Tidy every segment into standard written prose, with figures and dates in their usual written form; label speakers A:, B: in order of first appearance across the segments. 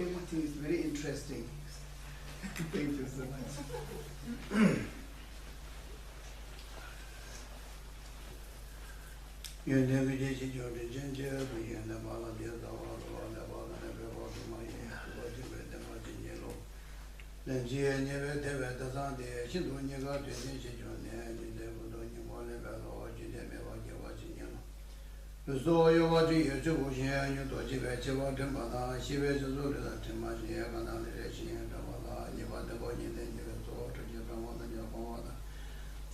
A: everything is very interesting. Thank you so much. You never did it, you're the ginger, we and the ball of the other one, the ball and every bottle of my what you read them out in yellow. Then she never ever does on the she don't you got the nation on the end, you never don't you want to or you never want you watching yellow. You saw you watching you to share you to give it to what the mother, she was a little too much here and on the nation and the mother, you want the body, then you go to your mother and your mother.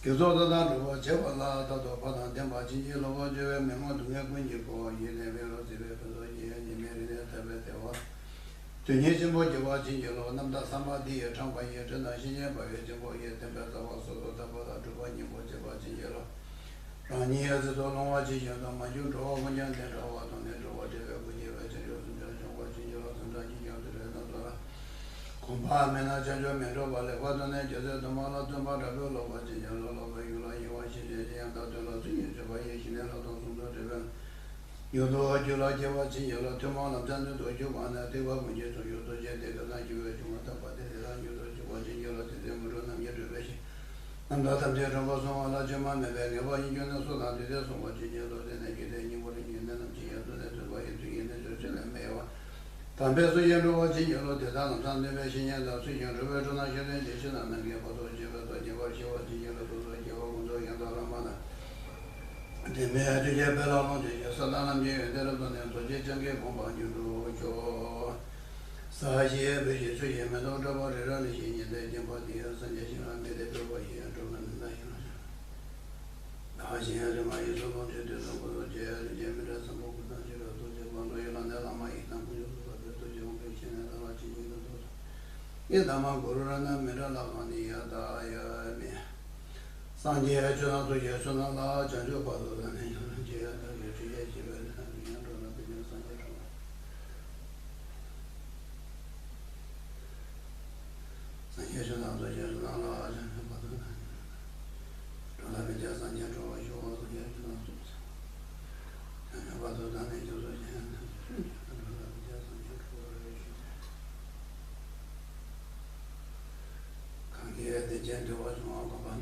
A: Gizoda da ruwa chewa la da do pa dan tenpa chi chi lo wa chewe me ma du nga kun ji po yi le me lo zi be pa so yi ni me ri ne ta be te wa tu nye chi po ji wa chi chi lo nam da sam pa di ye chang pa ye chen da xin ye pa ye chi po ye ten pe sa wa so do ta pa da chu pa ni po chi pa chi chi lo rang ni ye zi do long wa chi chi da ma ju zhuo wa kun jian ten zhuo wa tong ten zhuo wa chewe kun ji we chen zhuo sun zhuo zhuo wa chi chi lo sun zhuo chi jiang zi le na zo la Kumpa mena chanjo mero bale wado ne jose doma la tumba rabe lo ba chi lo lo ba yu la yu wa shi je yang da de lo zhi je ba ye shi ne lo dong sung de zhe ben yu do ju la je wa chi lo tumba la zhan de do ju wa na de wa bu je zo yu do je de de na ju we ju ma ta ba de de la yu do ju wa chi lo de de mu ro nam ye zhe be shi nam da tam je zhong ba song wa la je ma me be ge ba yin ju na so da de de song wa chi je lo de ne ge de ni wo de ni na nam chi ye do de zhe ba ye zhe ye ne zhe zhe le me wa但别说研究我今年了，对咱们那边新年的最近这边中南现在就是咱们也不做这个做这个，希望今年了都做这个工作，研到了嘛呢？这边这些白老农这些，是咱们这边在这多年做这整个工坊就是叫啥些这些这些们都这帮这让那些年在经过底下三年新安没得这个些专门那些了。他现在这嘛也说弄这这种工作，这没这什么工作，这个做这工作有那那嘛一旦不就。ये दामा गुरु रना मेरा लावानी या दाया में सांझे चुना तो ये सुना ला चंजो पादो नहीं जे आता ये ये जीवन दुनिया रोना बिना सांझे रोना सांझे चुना तो ये सुना ला चंजो पादो नहीं रोना बिना सांझे रोना यो तो ये चुना तो चंजो पादो नहीं जो तो ये Yeah, the gentle was more of a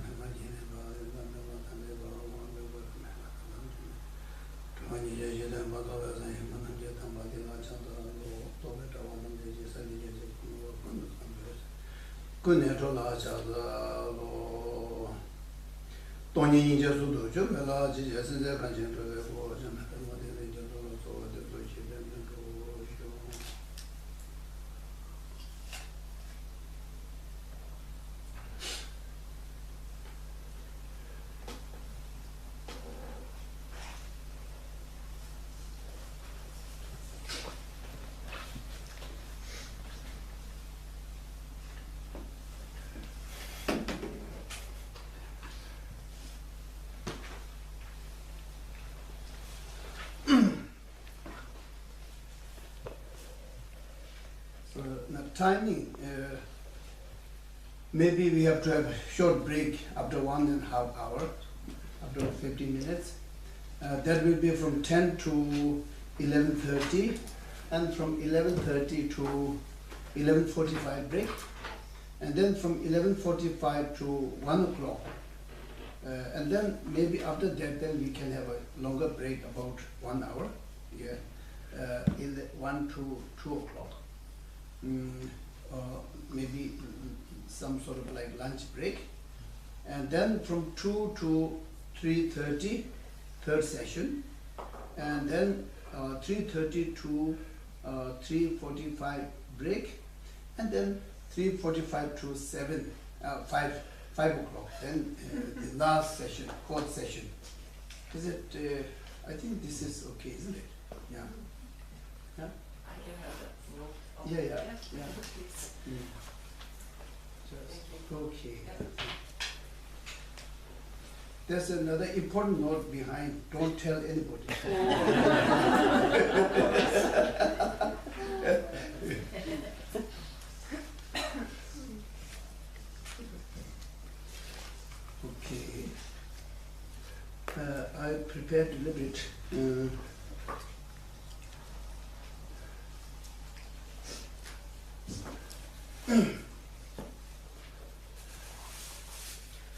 A: timing, maybe we have to have a short break after 1.5 hours, after 15 minutes. That will be from 10 to 11:30, and from 11:30 to 11:45 break, and then from 11:45 to 1 o'clock. And then maybe after that, then we can have a longer break, about 1 hour, yeah, in the 1 to 2 o'clock. Maybe some sort of like lunch break, and then from 2 to 3:30, third session, and then 3:30 to 3:45 break, and then 3:45 to 5 o'clock. Then the last session, fourth session. Is it? I think this is okay, isn't it? Yeah. Yeah. Yeah. Just okay. There's another important note behind. Don't tell anybody. Okay. I prepared a little bit.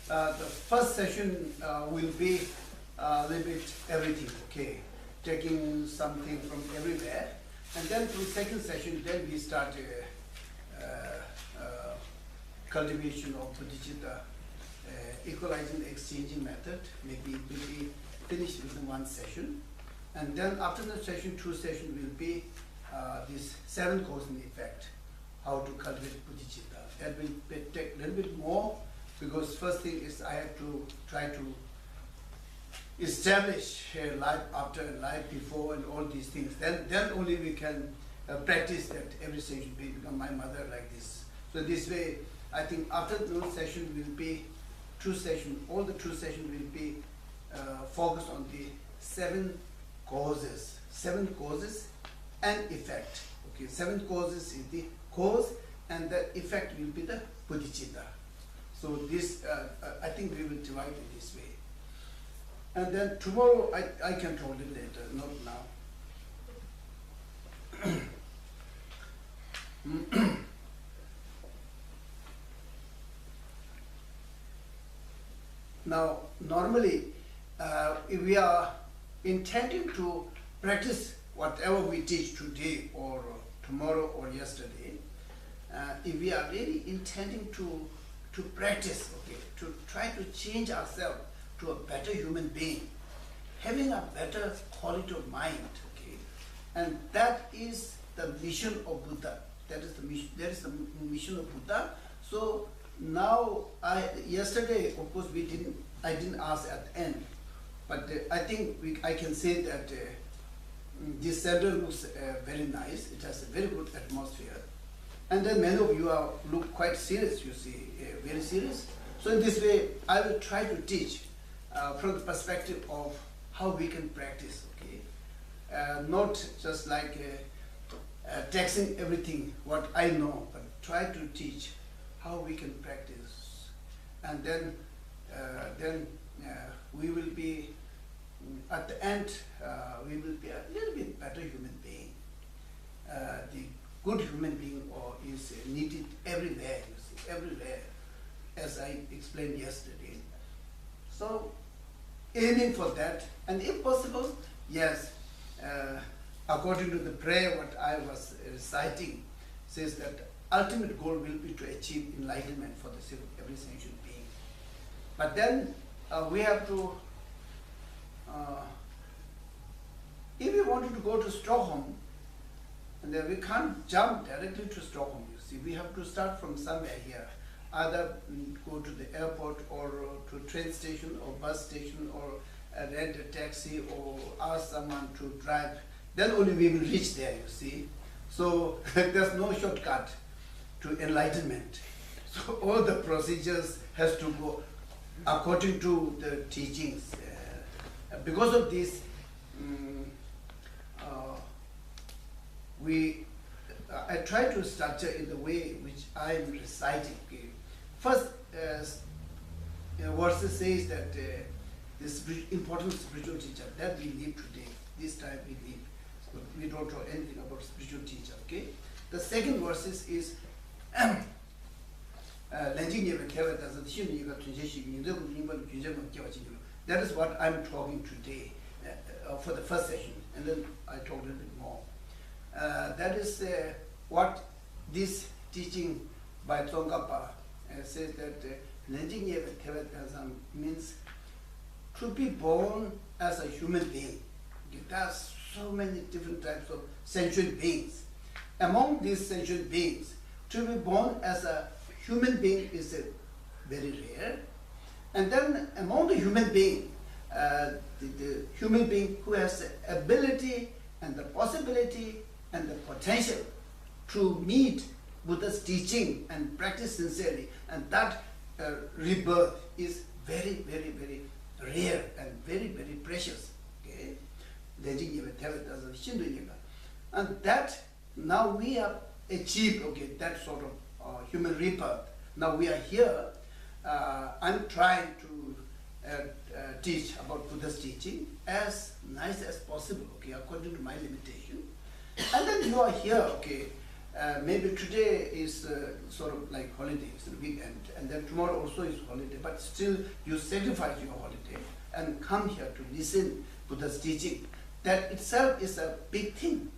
A: The first session will be a little bit everything, okay, taking something from everywhere, and then for the second session, then we start cultivation of Bodhicitta, equalizing the exchanging method. Maybe it will be finished within one session, and then after the session, two sessions will be this 7 causal effect, how to cultivate Bodhicitta. That will take a little bit more, because first thing is I have to try to establish life after and life before and all these things. Then only we can practice that every session will become my mother like this. So this way, I think after those sessions will be 2 sessions, all the 2 sessions will be focused on the 7 causes and effect. Okay, 7 causes is the cause and the effect will be the Bodhicitta. So this, I think we will divide it this way. And then tomorrow, I can talk it later, not now. Now, normally, if we are intending to practice whatever we teach today or tomorrow or yesterday, if we are really intending to practice, okay, to try to change ourselves to a better human being, having a better quality of mind, okay, and that is the mission of Buddha. That is the mission of Buddha. So now, yesterday, of course, I didn't ask at the end, but I think I can say that this center looks very nice. It has a very good atmosphere. And then many of you look quite serious, you see, very serious. So in this way, I will try to teach from the perspective of how we can practice, okay? Not just like taxing everything what I know, but try to teach how we can practice. And then we will be, at the end, we will be a little bit better human being. The good human being is needed everywhere, you see, everywhere, as I explained yesterday. So, aiming for that, and if possible, yes, according to the prayer what I was reciting, says that ultimate goal will be to achieve enlightenment for the sake of every sentient being. But then we have to, if we wanted to go to Stockholm, and then we can't jump directly to Stockholm, you see. We have to start from somewhere here. Either go to the airport or to train station or bus station or rent a taxi or ask someone to drive. Then only we will reach there, you see. So there's no shortcut to enlightenment. So all the procedures has to go according to the teachings. Because of this, I try to structure in the way which I am reciting. Okay. First, verses says that this important spiritual teacher that we live today, this time we live. So we don't know anything about spiritual teacher. Okay. The second verses is that is what I'm talking today for the first session, and then I talk a little bit more. That is what this teaching by Tsongkhapa says that means to be born as a human being. There are so many different types of sentient beings. Among these sentient beings, to be born as a human being is very rare. And then among the human being, the human being who has the ability and the possibility and the potential to meet Buddha's teaching and practice sincerely, and that rebirth is very, very, very rare and very, very precious. Okay? And that now we have achieved, okay, that sort of human rebirth. Now we are here. I'm trying to teach about Buddha's teaching as nice as possible, okay, according to my limitation. And then you are here, okay, maybe today is sort of like holiday, it's the weekend, and then tomorrow also is holiday, but still you sacrifice your holiday and come here to listen Buddha's teaching. That itself is a big thing.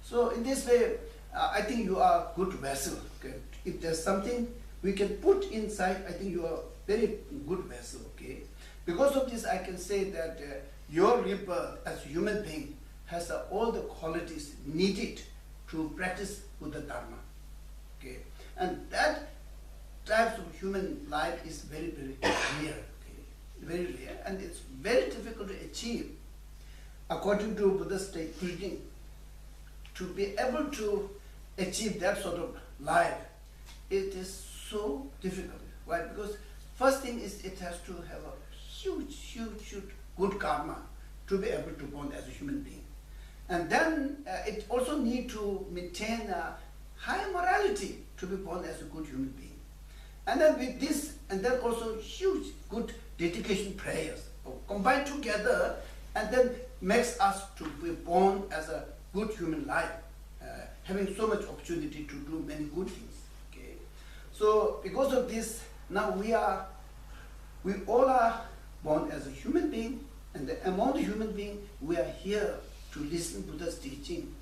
A: So in this way, I think you are a good vessel. Okay? If there's something we can put inside, I think you are a very good vessel. Okay? Because of this, I can say that your rebirth as a human being has all the qualities needed to practice Buddha Dharma. Okay? And that type of human life is very, very rare. Okay? Very rare, and it's very difficult to achieve. According to Buddha's teaching, to be able to achieve that sort of life, it is so difficult. Why? Because first thing is it has to have a huge good karma to be able to born as a human being. And then it also need to maintain a high morality to be born as a good human being. And then with this, and then also huge good dedication prayers combined together, and then makes us to be born as a good human life, having so much opportunity to do many good things. Okay, so because of this, now we all are born as a human being, and among the human beings, we are here to listen to Buddha's teaching,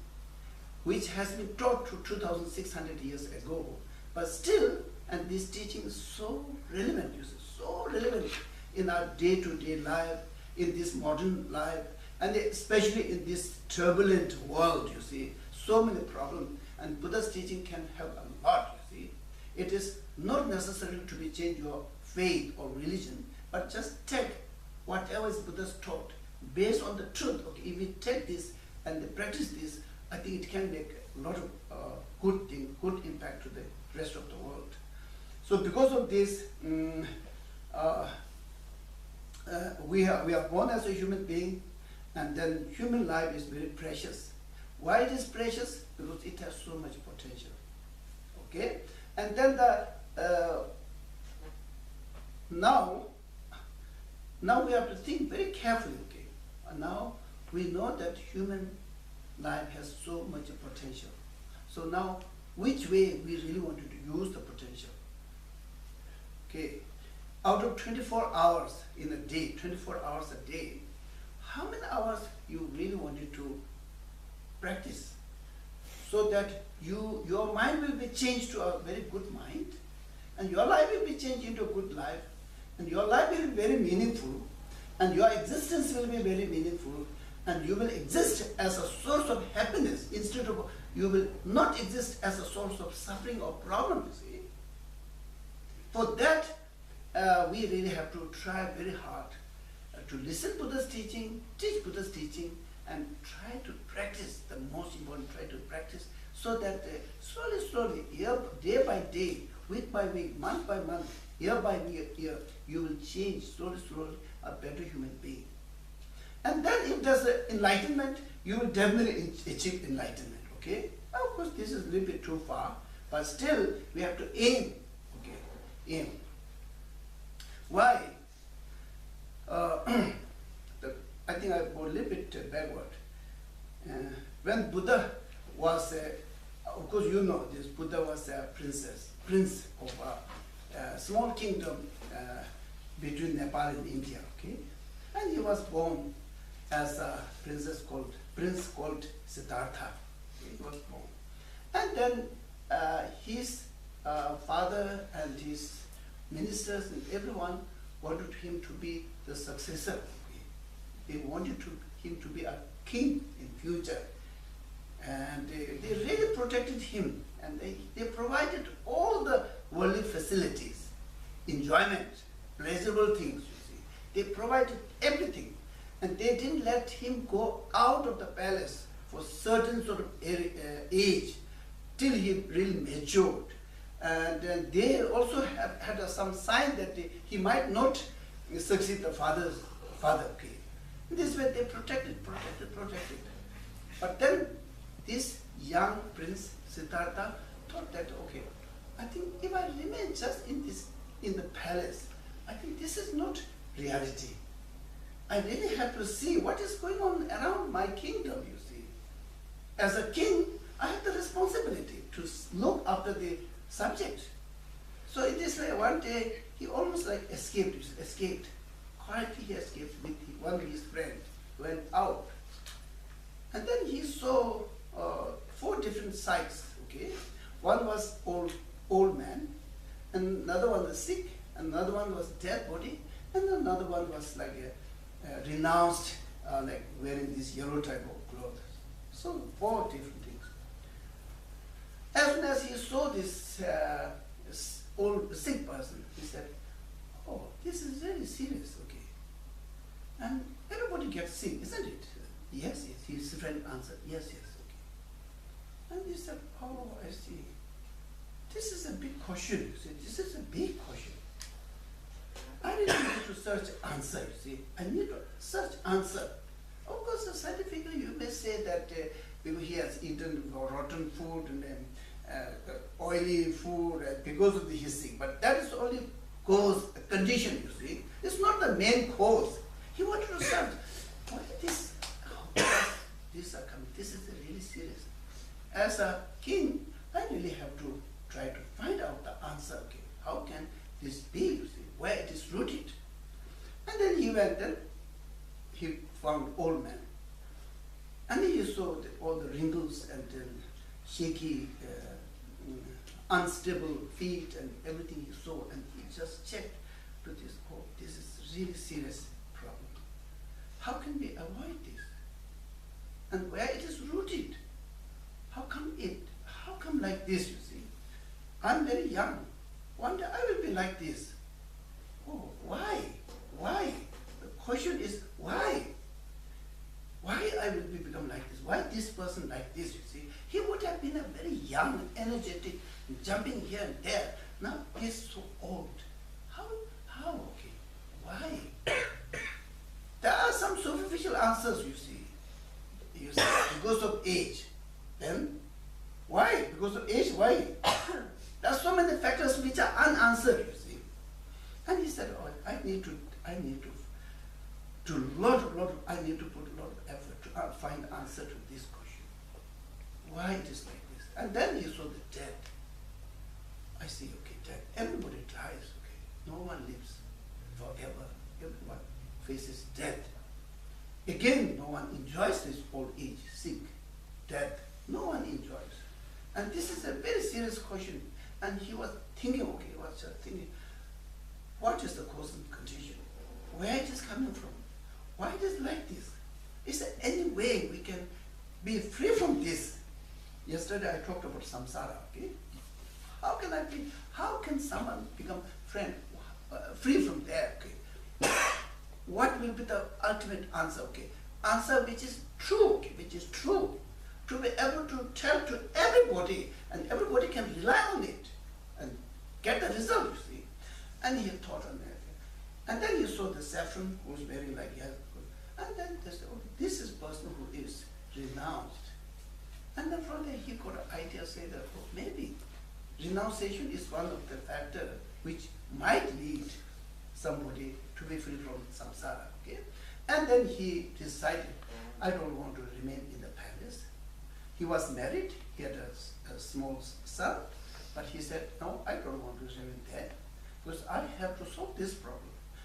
A: which has been taught to 2,600 years ago, but still, and this teaching is so relevant, you see, so relevant in our day-to-day life, in this modern life, and especially in this turbulent world, you see, so many problems, and Buddha's teaching can help a lot, you see. It is not necessary to be change your faith or religion, but just take whatever is Buddha's taught, based on the truth. Okay, if we take this and practice this, I think it can make a lot of good thing, good impact to the rest of the world. So because of this, we are born as a human being, and then human life is very precious. Why it is precious? Because it has so much potential. Okay, and then now we have to think very carefully. Okay, and now we know that human life has so much potential. So now, which way we really wanted to use the potential? Okay, out of 24 hours in a day, 24 hours a day, how many hours you really wanted to practice so that your mind will be changed to a very good mind, and your life will be changed into a good life, and your life will be very meaningful, and your existence will be very meaningful, and you will exist as a source of happiness instead of, you will not exist as a source of suffering or problem, you see. For that, we really have to try very hard to listen to Buddha's teaching, teach Buddha's teaching, and try to practice, the most important, try to practice, so that slowly, day by day, week by week, month by month, year by year, you will change slowly, a better human being. And then if there's enlightenment, you will definitely achieve enlightenment, okay? Now, of course, this is a little bit too far, but still, we have to aim, okay, aim. Why? I think I go a little bit backward. When Buddha was, of course you know this, Buddha was a prince of a small kingdom between Nepal and India, okay? And he was born as a prince called Siddhartha. He was born. And then his father and his ministers and everyone wanted him to be the successor. They wanted him to be a king in future. And they really protected him, and they provided all the worldly facilities, enjoyment, pleasurable things, you see. They provided everything, and they didn't let him go out of the palace for certain sort of age till he really matured. And they also had some sign that he might not succeed the father. Okay. In this way they protected. But then this young prince Siddhartha thought that, okay, I think if I remain just in the palace, I think this is not reality. I really have to see what is going on around my kingdom, you see. As a king, I have the responsibility to after the subject. So in this way, one day he almost like escaped. Quietly he escaped with one of his friends, went out. And then he saw 4 different sights, okay? One was old man, and another one was sick, and another one was dead body, and another one was like a renounced, like wearing this yellow type of clothes. So 4 different things. As soon as he saw this old sick person, he said, "Oh, this is very serious, okay? And everybody gets sick, isn't it?" "Yes, yes." His friend answered, "Yes, yes, okay." And he said, "Oh, I see. This is a big question, you see. This is a big question. I really need to search answer, you see. I need to search answer." Of course, scientifically, you may say that he has eaten rotten food and oily food because of the hissing, but that is only cause, condition, you see. It's not the main cause. He wanted to search, what is this? How this are coming? This is really serious. As a king, I really have to try to find out the answer, okay? How can this be, you see, where it is rooted? And then he went and he found old man. And he saw all the wrinkles and shaky, unstable feet and everything he saw, and he just checked to this, oh, this is really serious problem. How can we avoid this? And where it is rooted? How come like this, you see? I'm very young. One day I will be like this. Oh, why? Why? The question is why? Why I will become like this? Why this person like this, you see? He would have been a very young, energetic, jumping here and there. Now he's so old. How, okay? Why? There are some superficial answers, you see. Because of age. Then, why? Because of age, why? There are so many factors which are unanswered, you see. And he said, oh, I need to put a lot of effort to find the answer to this question. Why it is like this? And then he saw the death. I see, okay, death. Everybody dies, okay. No one lives forever. Everyone faces death. Again, no one enjoys this old age, sick, death. No one enjoys. And this is a very serious question. And he was thinking, okay, he was just thinking, what is the cause and condition? Where it is coming from? Why it is like this? Is there any way we can be free from this? Yesterday I talked about samsara, okay? How can someone become free from there, okay? What will be the ultimate answer, okay? Answer which is true, okay? Which is true. To be able to tell to everybody, and everybody can rely on it and get the result, you see. And he thought on that. And then he saw the saffron who was wearing like yellow. And then they said, oh, this is person who is renounced. And then from there he got an idea, say that, oh, maybe renunciation is one of the factors which might lead somebody to be free from samsara, okay? And then he decided, I don't want to remain in the palace. He was married, he had a small son, but he said, no, I don't want to remain there, because I have to solve this problem.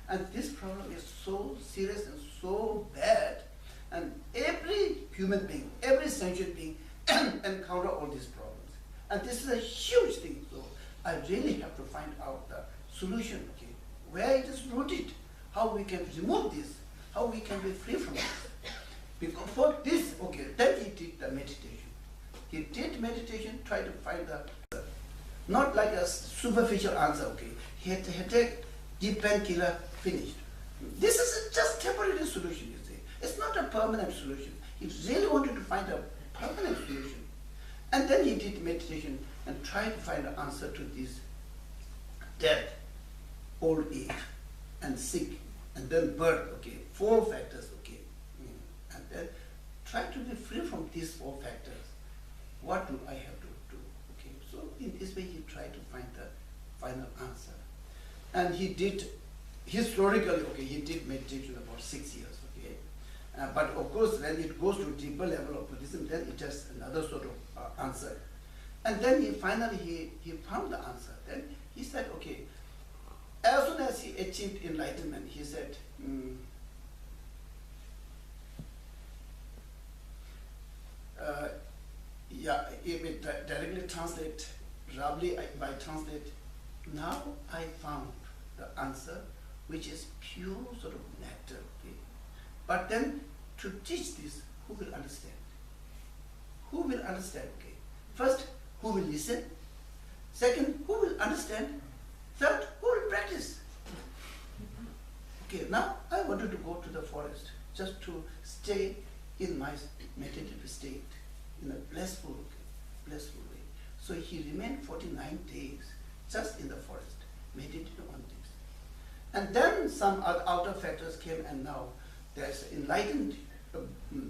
A: And this problem is so serious and so bad, and every human being, every sentient being encounter all these problems. And this is a huge thing, so I really have to find out the solution, okay, where it is rooted, how we can remove this, how we can be free from this. Because for this, okay, then he did the meditation. He did meditation, try to find the, not like a superficial answer, okay. He had to take deep painkiller, finished. This is just temporary solution, you see. It's not a permanent solution. He really wanted to find a permanent solution. And then he did meditation and tried to find an answer to this death, old age, and sick, and then birth, okay. 4 factors, okay. And then try to be free from these 4 factors. What do I have to do? Okay. So in this way he tried to find the final answer. And he did, historically, okay, he did meditation about 6 years, okay. But of course, when it goes to a deeper level of Buddhism, then it has another sort of answer.
B: And then he finally he found the answer. Then he said, okay, as soon as he achieved enlightenment, he said, yeah, if it directly translate, roughly by translate, now I found the answer, which is pure sort of nectar. Okay? But then to teach this, who will understand? Who will understand? Okay. First, who will listen? Second, who will understand? Third, who will practice? Okay, now I wanted to go to the forest just to stay in my meditative state, in a blissful way. So he remained 49 days just in the forest, meditated on this. And then some other outer factors came, and now there's enlightened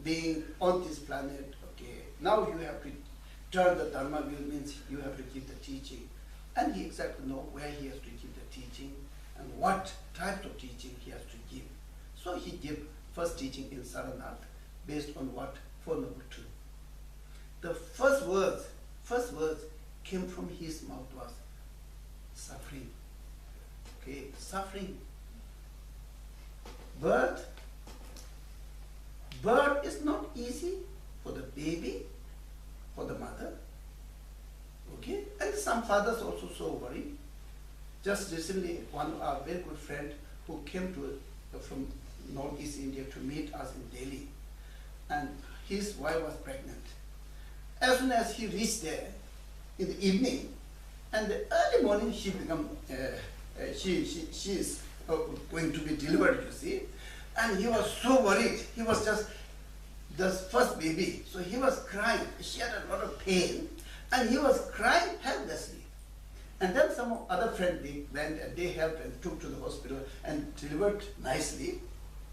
B: being on this planet. Okay, now you have to turn the Dharma wheel, means you have to give the teaching. And he exactly know where he has to give the teaching and what type of teaching he has to give. So he gave first teaching in Saranath based on what? Four Noble Truths. The first words came from his mouth was suffering. Okay, suffering. Birth is not easy for the baby, for the mother. Okay, and some fathers also so worried. Just recently, one of our very good friend who came to from Northeast India to meet us in Delhi, and his wife was pregnant. As soon as he reached there in the evening, and the early morning she become she is going to be delivered, you see, and he was so worried. He was just the first baby, so he was crying. She had a lot of pain, and he was crying helplessly. And then some other friend went and they helped and took to the hospital and delivered nicely.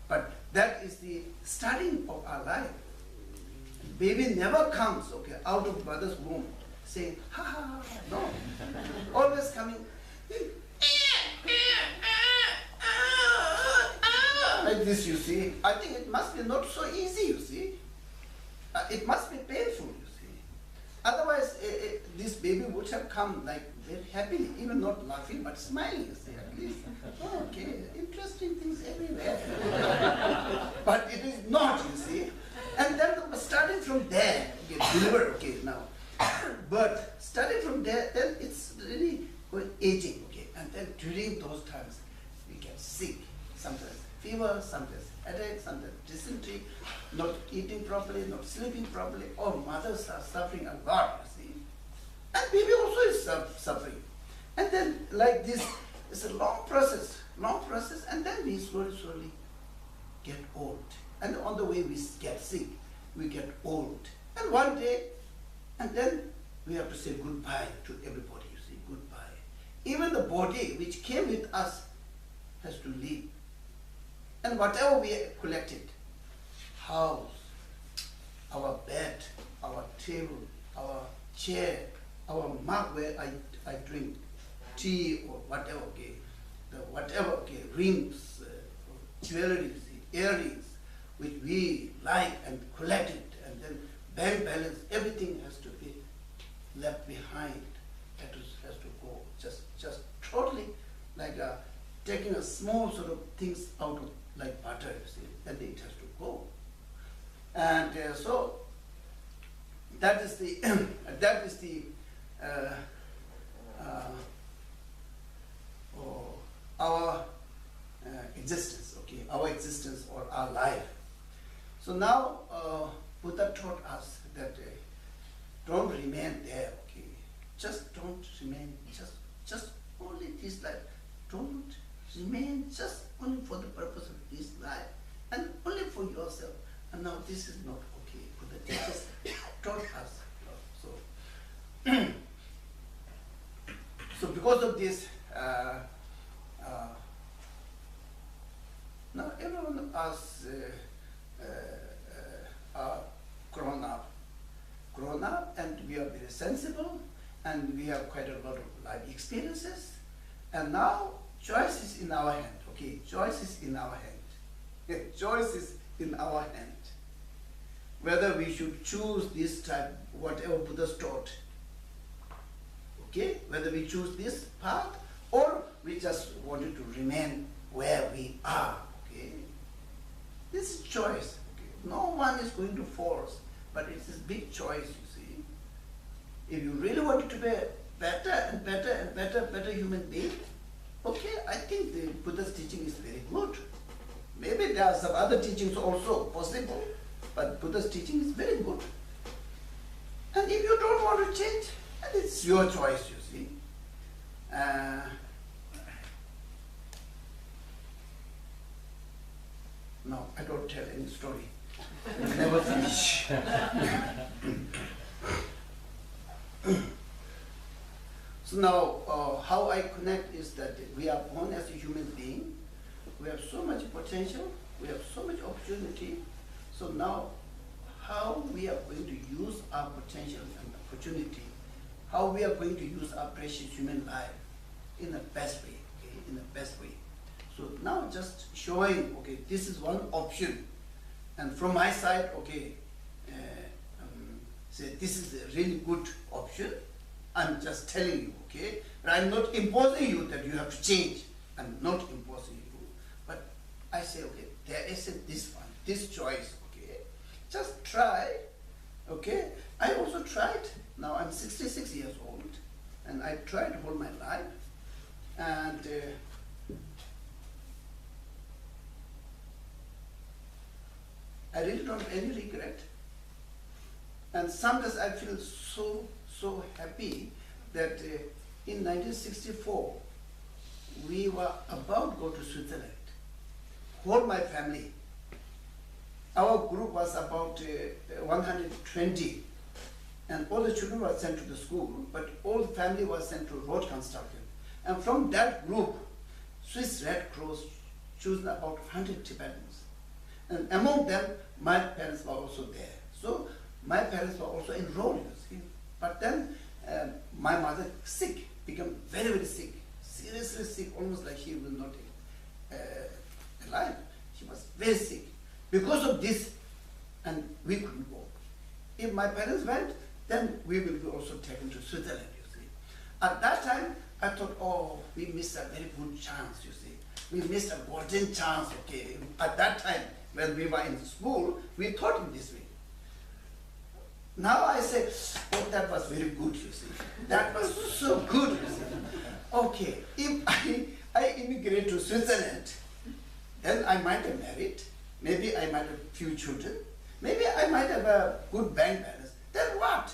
B: But that is the starting of our life. Baby never comes, okay, out of mother's womb saying, ha ha ha, no. Always coming, like this, you see. I think it must be not so easy, you see. It must be painful, you see. Otherwise, this baby would have come like very happily, even not laughing, but smiling, you see, at least. Oh, okay, interesting things everywhere. But it is not, you see. And then starting from there, okay, deliver, okay, now. But starting from there, then it's really aging, okay. And then during those times, we get sick. Sometimes fever, sometimes headache, sometimes dysentery, not eating properly, not sleeping properly. All mothers are suffering a lot, you see. And baby also is suffering. And then like this, it's a long process, and then we slowly get old. And on the way we get sick, we get old. And one day, and then we have to say goodbye to everybody, you see, goodbye. Even the body which came with us has to leave. And whatever we collected, house, our bed, our table, our chair, our mug where I drink tea or whatever, okay, rings, jewelry, earrings, which we like and collected, and then bank balance, everything has to be left behind, has to go, just totally like taking a small sort of things out of like butter, you see, and it has to go. And so that is the our existence, okay, our existence or our life. So now Buddha taught us that don't remain there, okay, just don't remain, just only this life, don't remain just only for the purpose of this life and only for yourself. And now this is not okay. Buddha teachers taught us. So because of this, now every one of us are grown up, and we are very sensible, and we have quite a lot of life experiences, and now choice is in our hand, okay? Choice is in our hand. Choice is in our hand. Whether we should choose this type, whatever Buddha taught, okay? Whether we choose this path or we just wanted to remain where we are, okay? This is choice, okay? No one is going to force, but it's this big choice, you see. If you really want to be a better and better and better human being, okay, I think the Buddha's teaching is very good. Maybe there are some other teachings also possible, but Buddha's teaching is very good. And if you don't want to change, then it's your choice, you see. No, I don't tell any story. Never finish. So now, how I connect is that we are born as a human being. We have so much potential. We have so much opportunity. So now, how we are going to use our potential and opportunity, how we are going to use our precious human life in the best way, okay, in the best way. So now just showing, okay, this is one option. And from my side, okay, say this is a really good option. I'm just telling you, okay? But I'm not imposing you that you have to change. I'm not imposing you. But I say, okay, there is this one, this choice, okay? Just try, okay? I also tried. Now I'm 66 years old, and I tried all my life. And I really don't have any regret. And sometimes I feel so happy that in 1964, we were about to go to Switzerland. Whole my family. Our group was about 120, and all the children were sent to the school, but all the family was sent to road construction. And from that group, Swiss Red Cross chosen about 100 Tibetans. And among them, my parents were also there. So my parents were also enrolled, you see. But then my mother sick, became very, very sick, seriously sick, almost like she will not alive. She was very sick. Because of this, and we couldn't go. If my parents went, then we will be also taken to Switzerland, you see. At that time, I thought, oh, we missed a very good chance, you see. We missed a golden chance, okay. At that time, when we were in school, we thought in this way. Now I say, oh, that was very good, you see. That was so good, you see. Okay, if I immigrate to Switzerland, then I might have married. Maybe I might have a few children. Maybe I might have a good bank balance. Then what?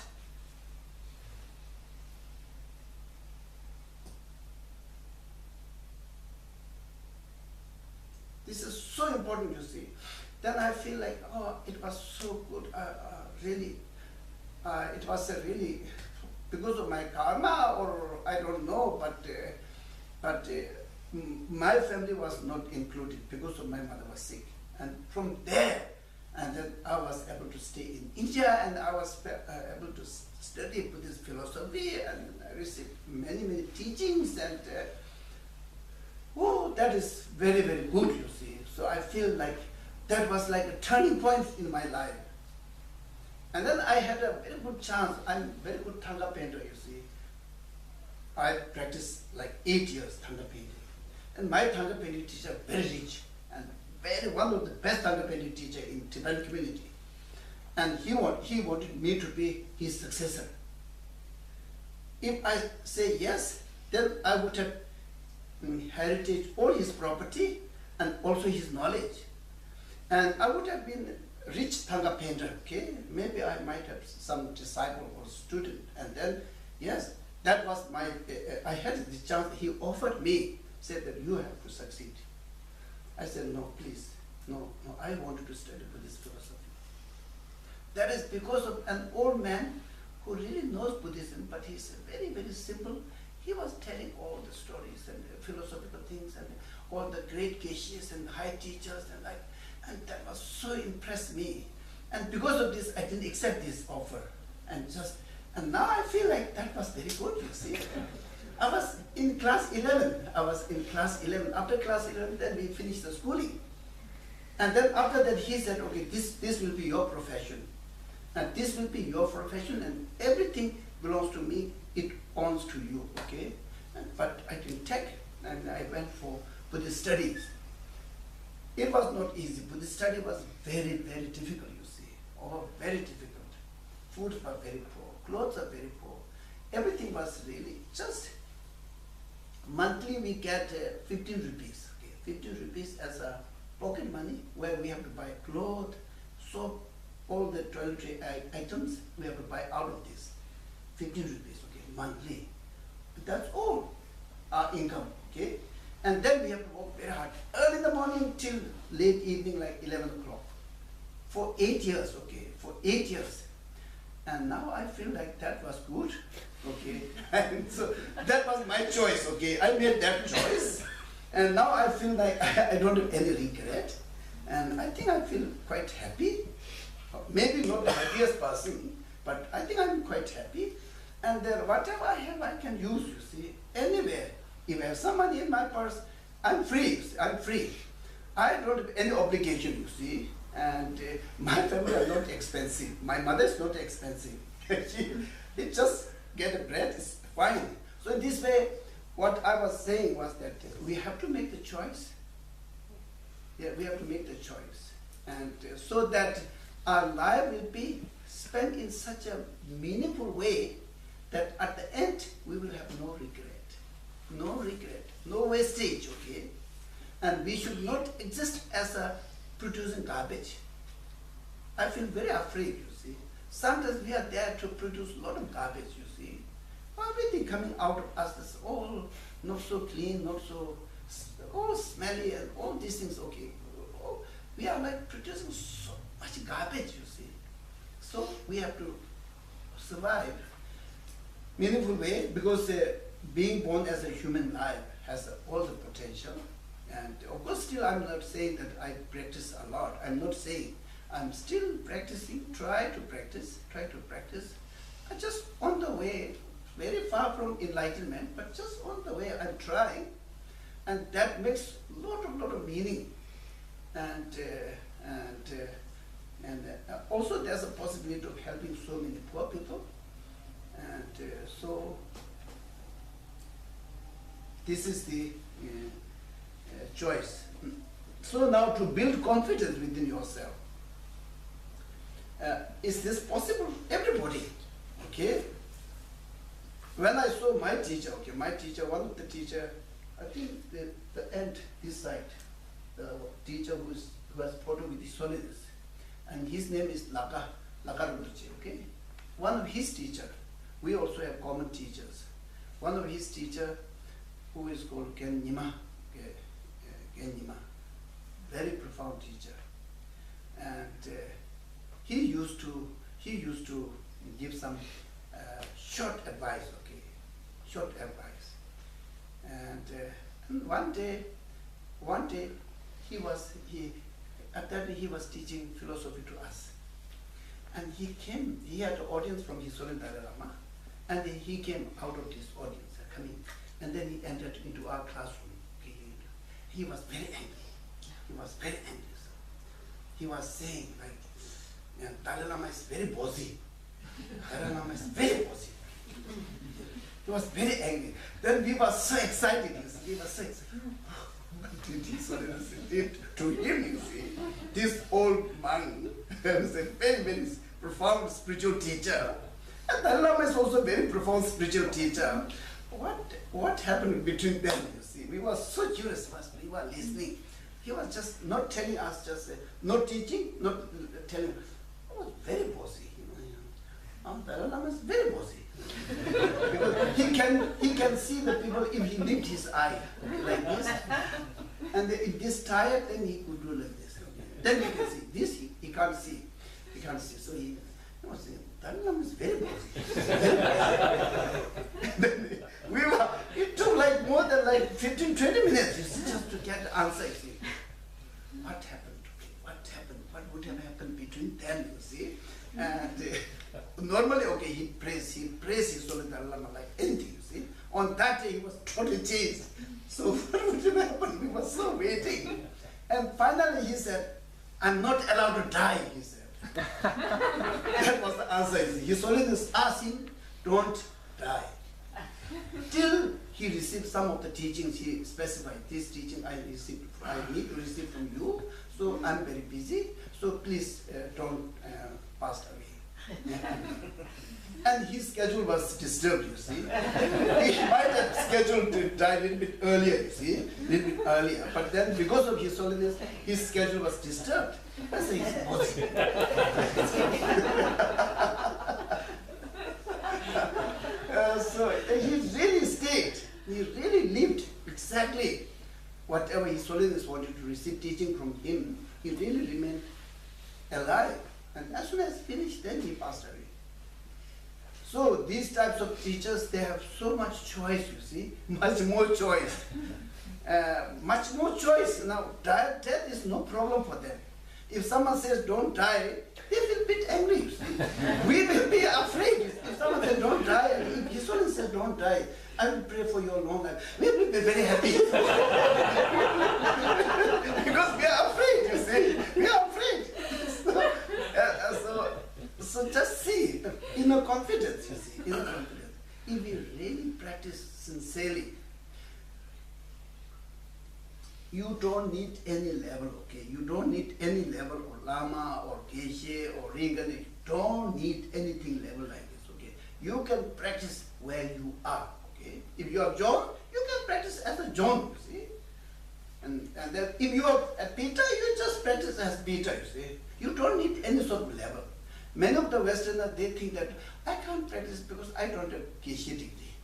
B: This is so important, you see. Then I feel like, oh, it was so good. Really, it was a really, because of my karma, or I don't know, but my family was not included because of my mother was sick. And from there, and then I was able to stay in India, and I was able to study Buddhist philosophy, and I received many, many teachings, and oh, that is very, very good, you see. So I feel like that was like a turning point in my life. And then I had a very good chance. I'm a very good Thanga painter, you see. I practiced like 8 years Thanga painting. And my Thanga painting teacher, very rich, and one of the best Thanga painting teacher in Tibetan community. And he wanted me to be his successor. If I say yes, then I would have inherited all his property and also his knowledge. And I would have been a rich Thanga painter, okay? Maybe I might have some disciple or student. And then, yes, that was my, I had the chance. He offered me, said that you have to succeed. I said, no, please, no, I wanted to study Buddhist philosophy. That is because of an old man who really knows Buddhism, but he's very, very simple. He was telling all the stories and philosophical things and all the great Geshes and high teachers and that was so impressed me. And because of this, I didn't accept this offer. And now I feel like that was very good, you see. I was in class 11. After class 11, then we finished the schooling. And then after that, he said, okay, this will be your profession. And this will be your profession, and everything belongs to me. It owns belongs to you, okay? But I didn't take, and I went for Buddhist studies. It was not easy. Buddhist study was very, very difficult, you see. Oh, very difficult. Foods were very poor, clothes are very poor. Everything was really just, monthly we get 15 rupees, okay? 15 rupees as a pocket money where we have to buy clothes, soap, all the toiletry items we have to buy out of this. 15 rupees, okay, monthly. That's all our income, okay? And then we have to work very hard, early in the morning till late evening, like 11 o'clock. For 8 years, okay, for 8 years. And now I feel like that was good, okay? And so that was my choice, okay? I made that choice. And now I feel like I don't have any regret. And I think I feel quite happy. Maybe not the happiest person, but I think I'm quite happy. And then whatever I have, I can use, you see, anywhere. If I have some money in my purse, I'm free, you see, I'm free. I don't have any obligation, you see. And my family are not expensive. My mother is not expensive. It just get a bread, it's fine. So in this way, what I was saying was that we have to make the choice. Yeah, we have to make the choice. And so that our life will be spent in such a meaningful way that at the end, we will have no regret. No regret, no wastage, okay? And we should not exist as a producing garbage. I feel very afraid, you see. Sometimes we are there to produce a lot of garbage, you see. Everything coming out of us is all not so clean, not so, all smelly and all these things, okay. We are like producing so much garbage, you see. So we have to survive meaningful way because being born as a human life has all the potential. And of course, still I'm not saying that I practice a lot. I'm not saying. I'm still practicing, try to practice. I'm just on the way, very far from enlightenment, but just on the way I'm trying. And that makes a lot of meaning. And also there's a possibility of helping so many poor people. And so this is the choice. So now to build confidence within yourself. Is this possible? Everybody, okay? When I saw my teacher, okay, one of the teacher, I think the end this side, the teacher who has photo with his holiness, and his name is Dorje, okay? One of his teacher, we also have common teachers. One of his teacher, who is called Nima, very profound teacher, and he used to give some short advice, okay, short advice, and one day at that day he was teaching philosophy to us, and he had an audience from his Solen Dalai Lama, and then he came out of this audience, coming, and then he entered into our classroom. Okay, he was very angry. So he was saying like, yeah, Dalai Lama is very bossy. Dalai Lama is very bossy. He was very angry. Then we were so excited. We were so excited. What did he say to him? You see, this old monk is a very, very profound spiritual teacher. And Dalai Lama is also a very profound spiritual teacher. What happened between them? You see, we were so curious. We were listening. He was just not telling us, just not teaching, not telling. He was very bossy. Dalai Lama is very bossy. Because he can see the people if he lift his eye like this, and if this tired, then he could do like this. Then he can see. This he can't see. He can't see. So he was saying, Dalai Lama is very bossy. Then it took like more than like 15, 20 minutes just to get the answer. You see. What happened? What happened? What would have happened between them? You see. And normally, okay, he prays his Solen Dalai Lama like anything, you see. On that day, he was totally changed. So what would have happened? We were so waiting. And finally, he said, I'm not allowed to die, he said. That was the answer. His Holiness asked him, don't die. he received some of the teachings. He specified this teaching I need to receive from you. So I'm very busy. So please don't pass away. And his schedule was disturbed, you see. He might have scheduled to die a little bit earlier, you see, a little bit earlier. But then because of His Holiness, his schedule was disturbed. I say, so he really stayed. He really lived exactly whatever His Holiness wanted to receive teaching from him. He really remained alive. And as soon as finished, then he passed away. So these types of teachers, they have so much choice, you see, much more choice. Much more choice. Now, death is no problem for them. If someone says don't die, they will be angry, you see. We will be afraid. If someone says don't die, and if His Holiness says don't die, I will pray for your long life. We will be very happy. Because we are afraid, you see. We are afraid. So just see, inner confidence, you see, inner confidence. If we really practice sincerely, you don't need any level, okay? You don't need any level of Lama or Geshe or Ringan. You don't need anything level like this, okay? You can practice where you are, okay? If you are John, you can practice as a John, you see? And then if you are a Peter, you just practice as Peter, you see? You don't need any sort of level. Many of the Westerners, they think that I can't practice because I don't have Geshe degree.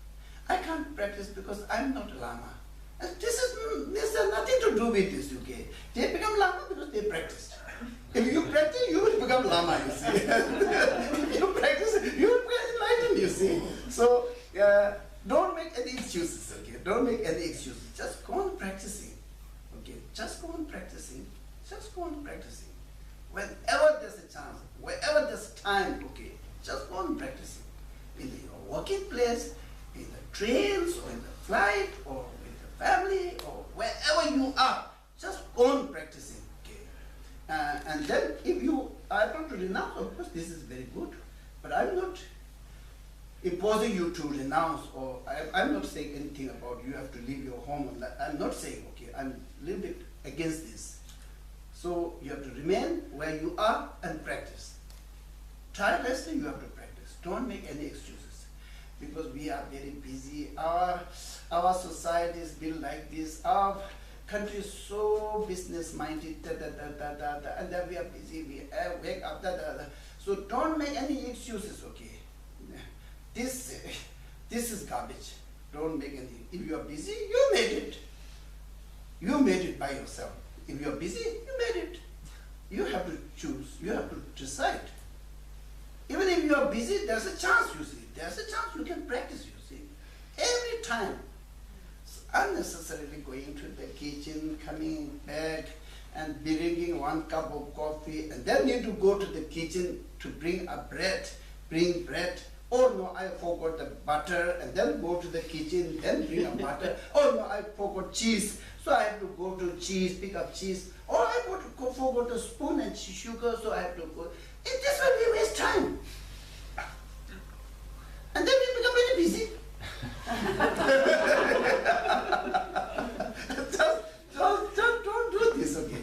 B: I can't practice because I'm not a Lama. And this has nothing to do with this, okay? They become Lama because they practiced. If you practice, you will become Lama, you see. If you practice, you will become enlightened, you see. So don't make any excuses, okay? Don't make any excuses. Just go on practicing, okay? Just go on practicing. Just go on practicing. Whenever there's a chance, wherever there's time, okay, just go on practicing. In your working place, in the trains, or in the flight, or with the family, or wherever you are, just go on practicing, okay. And then if you are able to renounce, of course this is very good, but I'm not imposing you to renounce, or I'm not saying anything about you have to leave your home. I'm not saying, okay, I'm a little bit against this. So you have to remain where you are and practice. Tirelessly you have to practice. Don't make any excuses. Because we are very busy. Our society is built like this. Our country is so business-minded, and then we are busy. We wake up, So don't make any excuses, okay? This is garbage. Don't make any. If you are busy, you made it. You made it by yourself. If you are busy, you made it. You have to choose. You have to decide. Even if you are busy, there's a chance, you see. There's a chance you can practice, you see. Every time. Unnecessarily going to the kitchen, coming back, and bringing 1 cup of coffee, and then need to go to the kitchen to bring bread. Oh no, I forgot the butter, and then go to the kitchen, then bring a butter. Oh no, I forgot cheese. So I have to go to cheese, pick up cheese. Or I forgot a spoon and sugar, so I have to go. In this way we waste time. And then we become very busy. just don't do this, okay?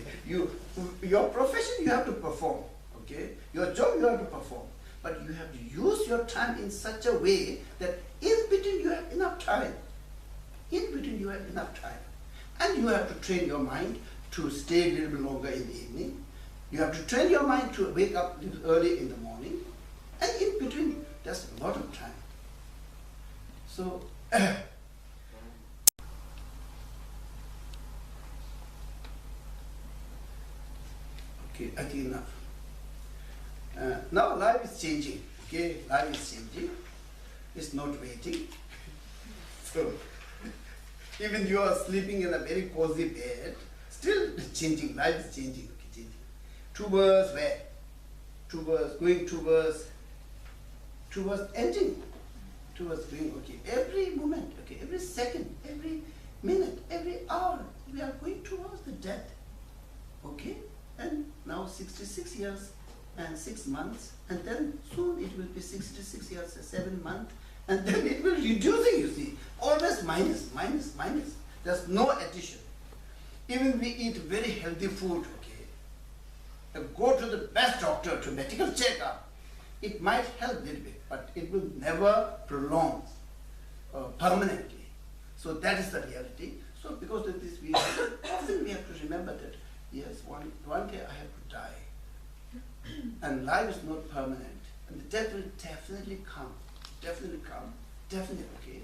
B: Your profession you have to perform, okay? Your job you have to perform. But you have to use your time in such a way that in between you have enough time. In between you have enough time. And you have to train your mind to stay a little bit longer in the evening. You have to train your mind to wake up a little early in the morning. And in between, there's a lot of time. So, okay, I think enough. Now life is changing, okay? Life is changing. It's not waiting. So, even you are sleeping in a very cozy bed, still it's changing, life is changing, okay, changing. Towards where? Going towards ending. Towards going, okay, every moment, okay, every second, every minute, every hour, we are going towards the death, okay? And now 66 years and 6 months, and then soon it will be 66 years and 7 months, and then it will reducing, you see, always always minus, minus, minus. There's no addition. Even we eat very healthy food, okay, go to the best doctor to medical checkup, it might help a little bit, but it will never prolong permanently. So that is the reality. So because of this, often we have to remember that, yes, one day I have to die. And life is not permanent. And the death will definitely come, definitely, okay.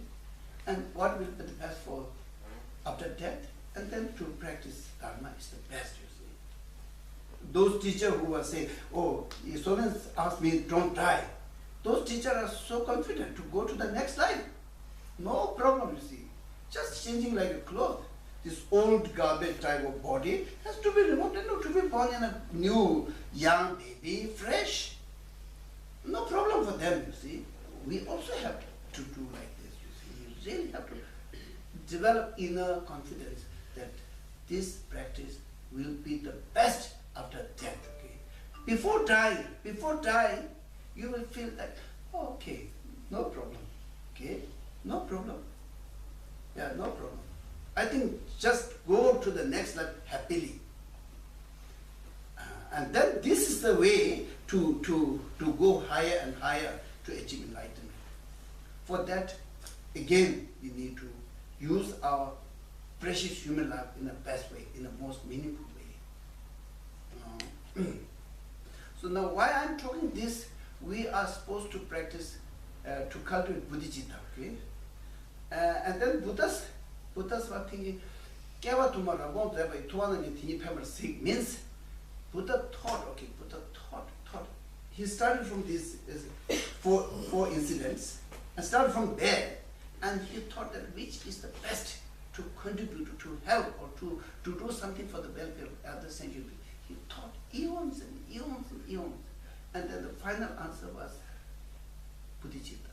B: And what will be the best for after death? And then to practice Dharma is the best, you see. Those teachers who are saying, oh, if someone asks me, don't die, those teachers are so confident to go to the next life. No problem, you see. Just changing like a cloth. This old garbage type of body has to be removed and to be born in a new, young baby, fresh. No problem for them, you see. We also have to do like this, you see. You really have to develop inner confidence that this practice will be the best after death, okay. Before dying, you will feel that, oh, okay, no problem, okay, no problem. Yeah, no problem. I think just go to the next life happily. And then this is the way to go higher and higher to achieve enlightenment. For that, again, we need to use our precious human life in the best way, in the most meaningful way. So now why I'm talking this, we are supposed to practice, to cultivate Bodhicitta, okay? And then Buddhas were thinking, Keva Tumara won't have a Tuana Pema sick means Buddha thought. He started from these four incidents and started from there, and he thought that which is the best to contribute, to help, or to do something for the welfare of other sentient beings. He thought eons and eons and eons, and then the final answer was Bodhicitta.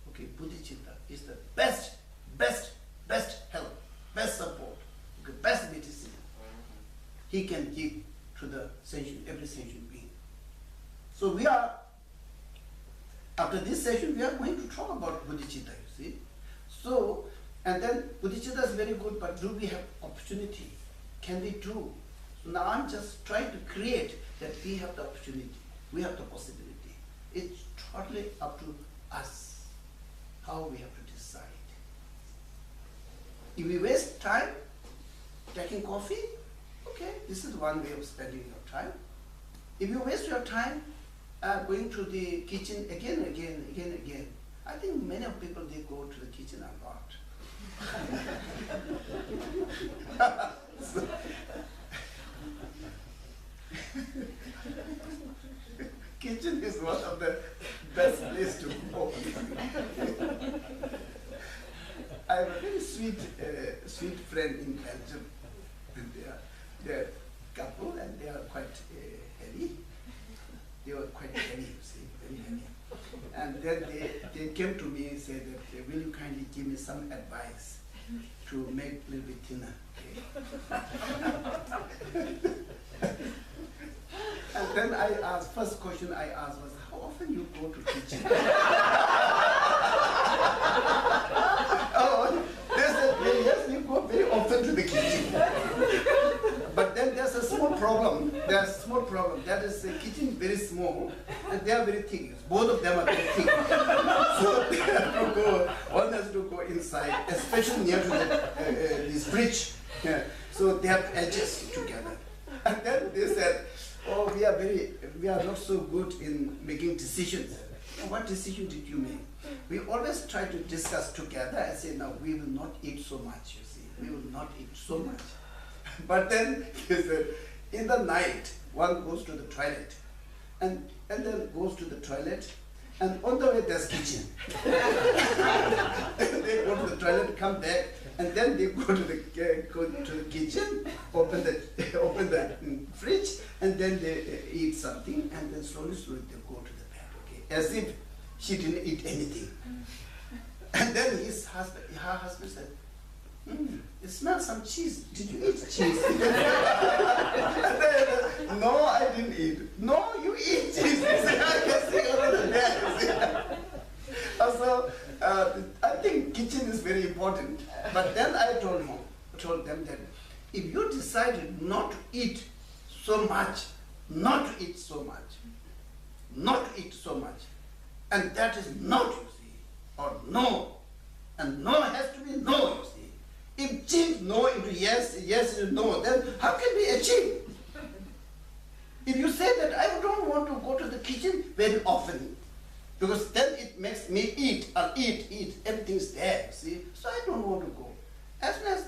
B: Okay, Bodhicitta is the best help, best support, okay, best medicine he can give to the every sentient being. So we are, after this session, we are going to talk about Bodhicitta, you see. So, and then Bodhicitta is very good, but do we have opportunity? Can we do? So now I'm just trying to create that we have the opportunity, we have the possibility. It's totally up to us how we have to decide. If we waste time taking coffee, okay, this is one way of spending your time. If you waste your time going to the kitchen again, I think many of people, they go to the kitchen a lot. So, kitchen is one of the best place to go. I have a very sweet friend in Belgium. They're a couple, and they are quite heavy. They were quite heavy, you see, very heavy. And then they came to me and said that, will you kindly give me some advice to make a little bit thinner, okay? And then I asked, first question I asked was, how often you go to kitchen? Oh, they said, yes, you go very often to the kitchen. But then there's a small problem. There's a small problem. That is, the kitchen is very small, and they are very thick. Both of them are very thick. So they have to go, one has to go inside, especially near to this fridge. Yeah. So they have edges together. And then they said, oh, we are not so good in making decisions. What decision did you make? We always try to discuss together and say, no, we will not eat so much, you see. We will not eat so much. But then, he said, in the night, one goes to the toilet, and then goes to the toilet, and on the way there's kitchen. And they go to the toilet, come back, and then they go to the kitchen, open the fridge, and then they eat something, and then slowly they go to the bed, okay? As if she didn't eat anything. And then her husband said, it smells some cheese. Did you eat cheese? No, I didn't eat. No, you eat cheese. I can see over the bed. So I think kitchen is very important. But then I told them that if you decided not to eat so much, not to eat so much, and that is not, you see, or no, and no has to be no, you see. If change no into yes, yes into no, then how can we achieve? If you say that I don't want to go to the kitchen very often, because then it makes me eat, everything's there, you see, so I don't want to go. As soon as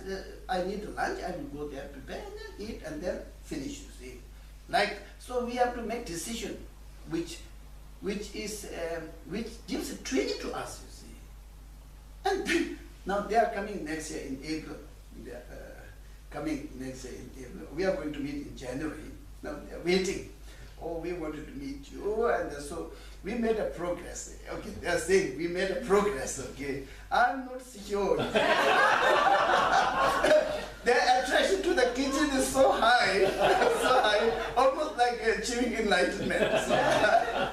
B: I need lunch, I will go there, prepare, and then eat, and then finish, you see. Like, so we have to make decision which gives a training to us, you see. And now they are coming next year in April. They are coming next year in April. We are going to meet in January. Now they are waiting. Oh, we wanted to meet you, and so we made a progress. Okay, they are saying we made a progress. Okay, I'm not sure. Their attraction to the kitchen is so high, almost like achieving enlightenment. So,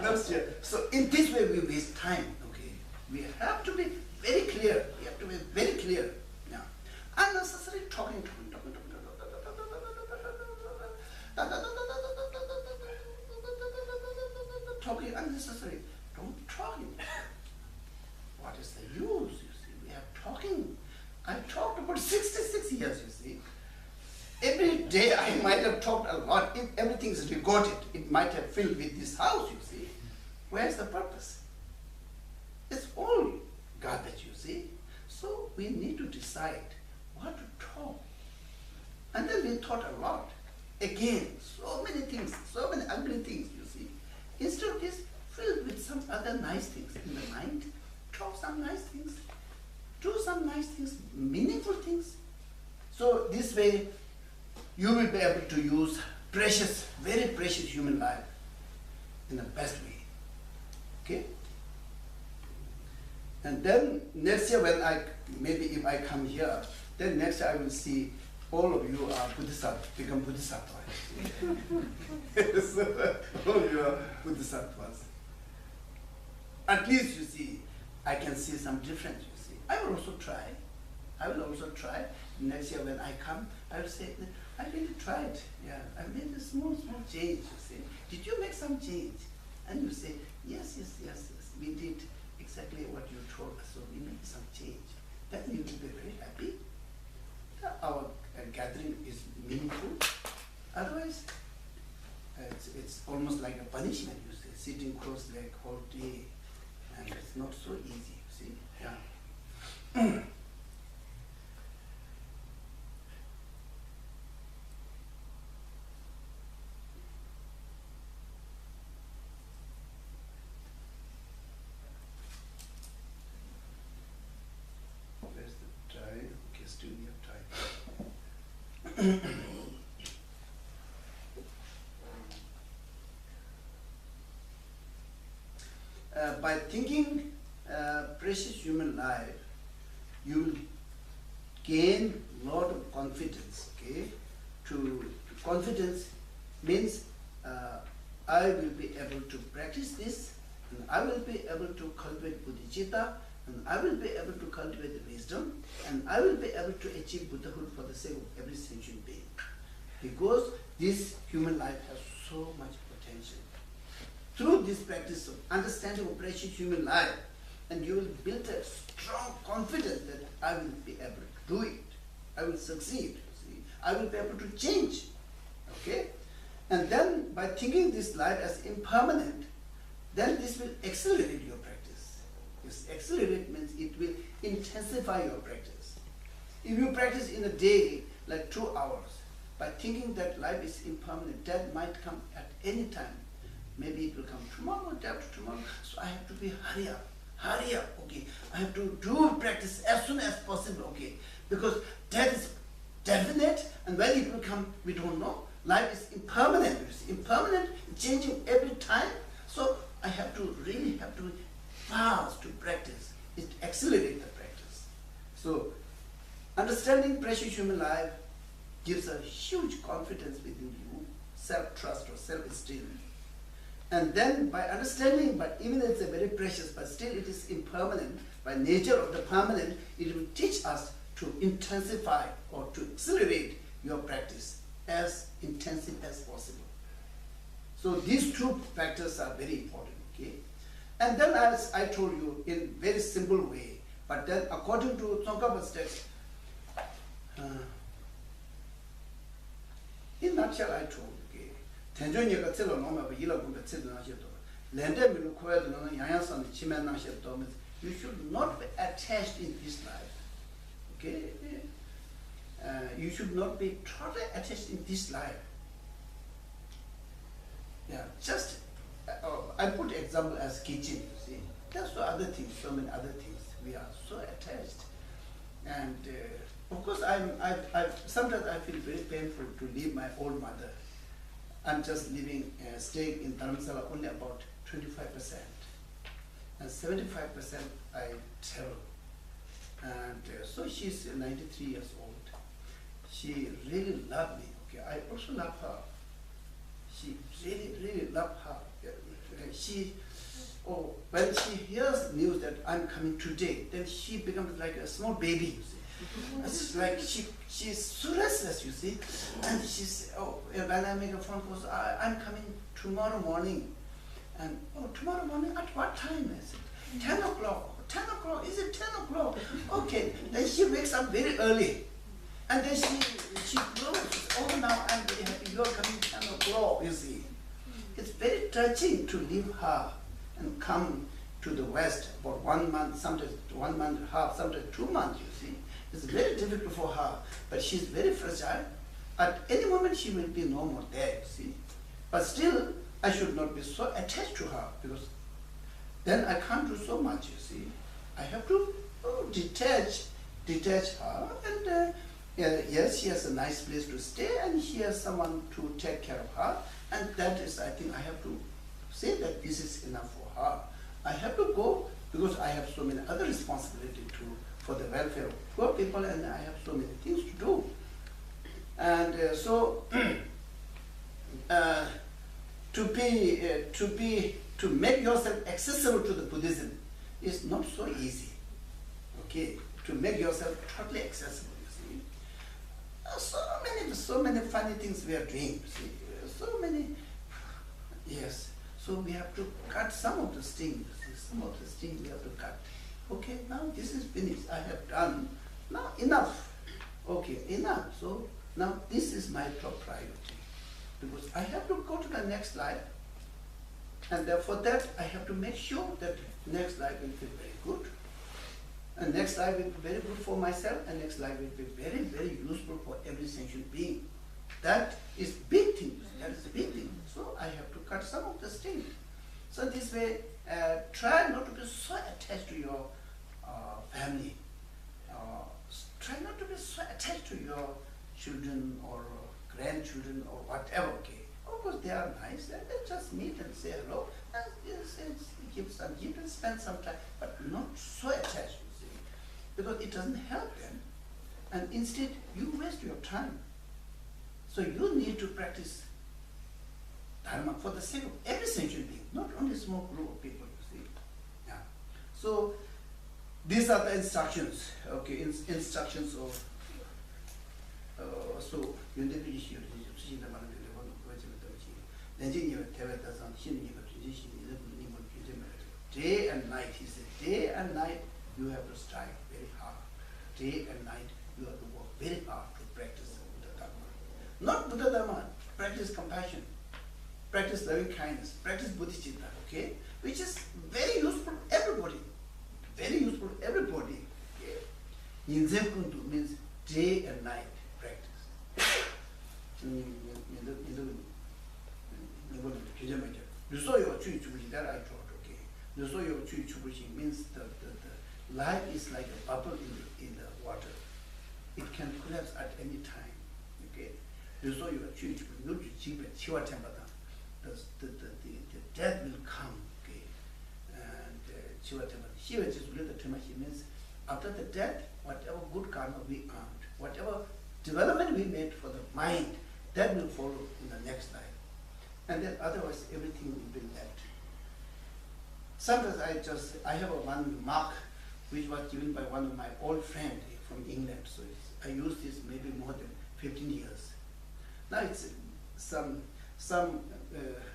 B: not sure. So in this way we waste time. Okay, we have to be very clear. We have to be very clear. Yeah, unnecessary talking. Talking unnecessary. Don't talk. What is the use, you see? We are talking. I talked about 66 years, you see. Every day I might have talked a lot. If everything is recorded, it might have filled with this house, you see. Where's the purpose? It's all garbage, you see. So we need to decide what to talk. And then we thought a lot. Again, so many things, so many ugly things, you see. Instead of this, filled with some other nice things in the mind, talk some nice things, do some nice things, meaningful things. So this way, you will be able to use precious, very precious human life in the best way. Okay? And then next year when maybe if I come here, then next year I will see all of you are Bodhisattva, become Bodhisattvas. So, all of you are Bodhisattvas. At least you see, I can see some difference, you see. I will also try. Next year when I come, I will say, I really tried. Yeah, I made a small change, you see. Did you make some change? And you say, yes. We did exactly what you told us, so we made some change. Then you will be very happy. Our gathering is meaningful. Otherwise, it's almost like a punishment, you see, sitting cross-legged all day. And it's not so easy, you see. Yeah. Where's the time? Okay, still we have time. By thinking precious human life, you will gain a lot of confidence. Okay, confidence means I will be able to practice this, and I will be able to cultivate bodhicitta, and I will be able to cultivate the wisdom, and I will be able to achieve Buddhahood for the sake of every sentient being. Because this human life has so much potential. Through this practice of understanding of precious human life, and you will build a strong confidence that I will be able to do it. I will succeed. See? I will be able to change. Okay? And then by thinking this life as impermanent, then this will accelerate your practice. This accelerate means it will intensify your practice. If you practice in a day, like 2 hours, by thinking that life is impermanent, death might come at any time. Maybe it will come tomorrow, day after tomorrow. So I have to be hurry up, okay. I have to do practice as soon as possible, okay. Because death is definite, and when it will come, we don't know. Life is impermanent, you see. Impermanent, changing every time. So I really have to fast to practice. It accelerates the practice. So understanding precious human life gives a huge confidence within you, self-trust or self-esteem. And then by understanding, but even if it's a very precious, but still it is impermanent, by nature of the permanent, it will teach us to intensify or to accelerate your practice as intensive as possible. So these two factors are very important, okay? And then as I told you in very simple way, but then according to Tsongkhapa's text, in nutshell I told, okay, tenjonye ka tselo noma ba yila kumbe tselo na sheto, lende milu koya de nona yayansan de chimen na sheto, you should not be attached in this life, okay? You should not be totally attached in this life. Yeah, just I put example as kitchen. You see, there's so other things, so many other things. We are so attached, and of course, sometimes I feel very painful to leave my old mother. I'm just living, staying in Dharamsala only about 25%, and 75% I travel. And so she's 93 years old. She really loved me. Okay, I also love her. She really, really loved her. When she hears news that I'm coming today, then she becomes like a small baby, you see. It's like she's so restless, you see. And she's, when I make a phone call, I'm coming tomorrow morning. And, tomorrow morning at what time? I said, 10 o'clock. 10 o'clock, is it 10 o'clock? Okay, then she wakes up very early. And then she glows, now I'm very happy, you're coming 10 o'clock, you see. It's very touching to leave her and come to the West for 1 month, sometimes 1 month and a half, sometimes 2 months, you see. It's very difficult for her, but she's very fragile. At any moment she will be no more there, you see. But still, I should not be so attached to her, because then I can't do so much, you see. I have to detach her, and yes, she has a nice place to stay, and she has someone to take care of her, and that is, I think, I have to say that this is enough for her. I have to go because I have so many other responsibilities for the welfare of poor people, and I have so many things to do. And to make yourself accessible to the Buddhism is not so easy. Okay, to make yourself totally accessible. You see, so many funny things we are doing. You see, so many. Yes, so we have to cut some of the sting. You see, some of the sting we have to cut. Okay, now this is finished. I have done. Now enough. Okay, enough. So now this is my top priority, because I have to go to the next life, and for that I have to make sure that next life will be very good, and next life will be very good for myself, and next life will be very, very useful for every sentient being. That is big thing. That is a big thing. So I have to cut some of the sting. So this way, try not to be so attached to your family. Try not to be so attached to your children or grandchildren or whatever. Okay, of course they are nice, and they just meet and say hello, and give some gift and spend some time, but not so attached, you see, because it doesn't help them, and instead you waste your time. So you need to practice Dharma for the sake of every sentient being, not only a small group of people, you see. Yeah. So these are the instructions. Okay, instructions of. So day and night, he said, day and night you have to strive very hard. Day and night you have to work very hard to practice Buddha Dharma. Not Buddha Dharma, practice compassion, practice loving kindness, practice Bodhicitta, okay? Which is very useful to everybody. Very useful to everybody. Okay? Yinzen means day and night practice. That I taught, okay? Means the life is like a bubble in the water. It can collapse at any time. Okay? The death will come. Okay? And Shiva means after the death, whatever good karma we earned, whatever development we made for the mind, that will follow in the next life. And then otherwise everything will be left. Sometimes I have one mark which was given by one of my old friends from England. So I used this maybe more than 15 years. Now it's some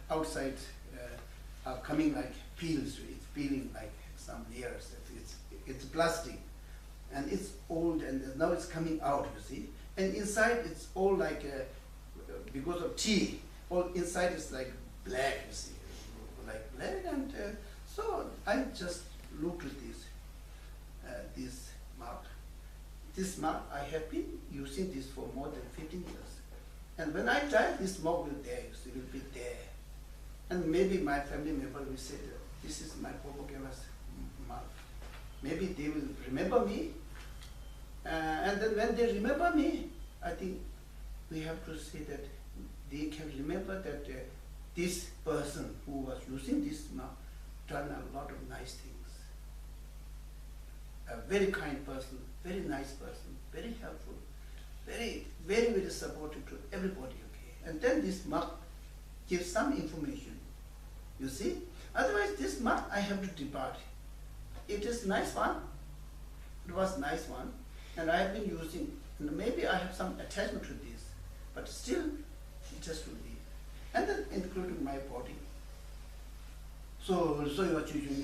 B: outside are coming like peels. It's peeling like some layers. It's plastic, and it's old, and now it's coming out. You see, and inside it's all like because of tea. All inside is like black. You see, like black, and so I just looked at this mark. This mark, I have been using this for more than 15 years. And when I die, this mark will there, you see, will be there. And maybe my family member will say, this is my Prabhupada's mark. Maybe they will remember me. And then when they remember me, I think we have to say that they can remember that this person who was using this mark done a lot of nice things. A very kind person, very nice person, very helpful, very, very, very supportive to everybody, okay? And then this mark gives some information, you see? Otherwise, this mark I have to depart. It is nice one, it was nice one, and I have been using, and maybe I have some attachment to this, but still, it just will be. And then including my body. So you are choosing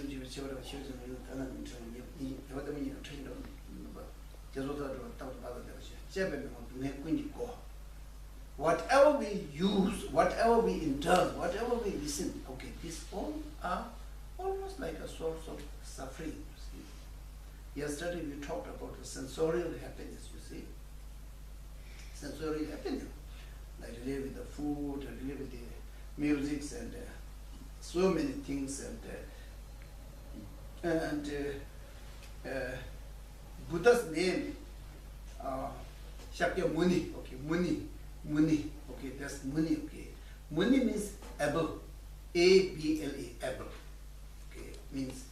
B: whatever we use, whatever we indulge, whatever we listen, okay, these all are almost like a source of suffering, you see. Yesterday we talked about the sensorial happiness, you see. Sensorial happiness, like relate with the food, relate with the music, and so many things, and Buddha's name, Shakya Muni, okay, Muni, okay, that's Muni, okay. Muni means able, A-B-L-E, able, okay, means,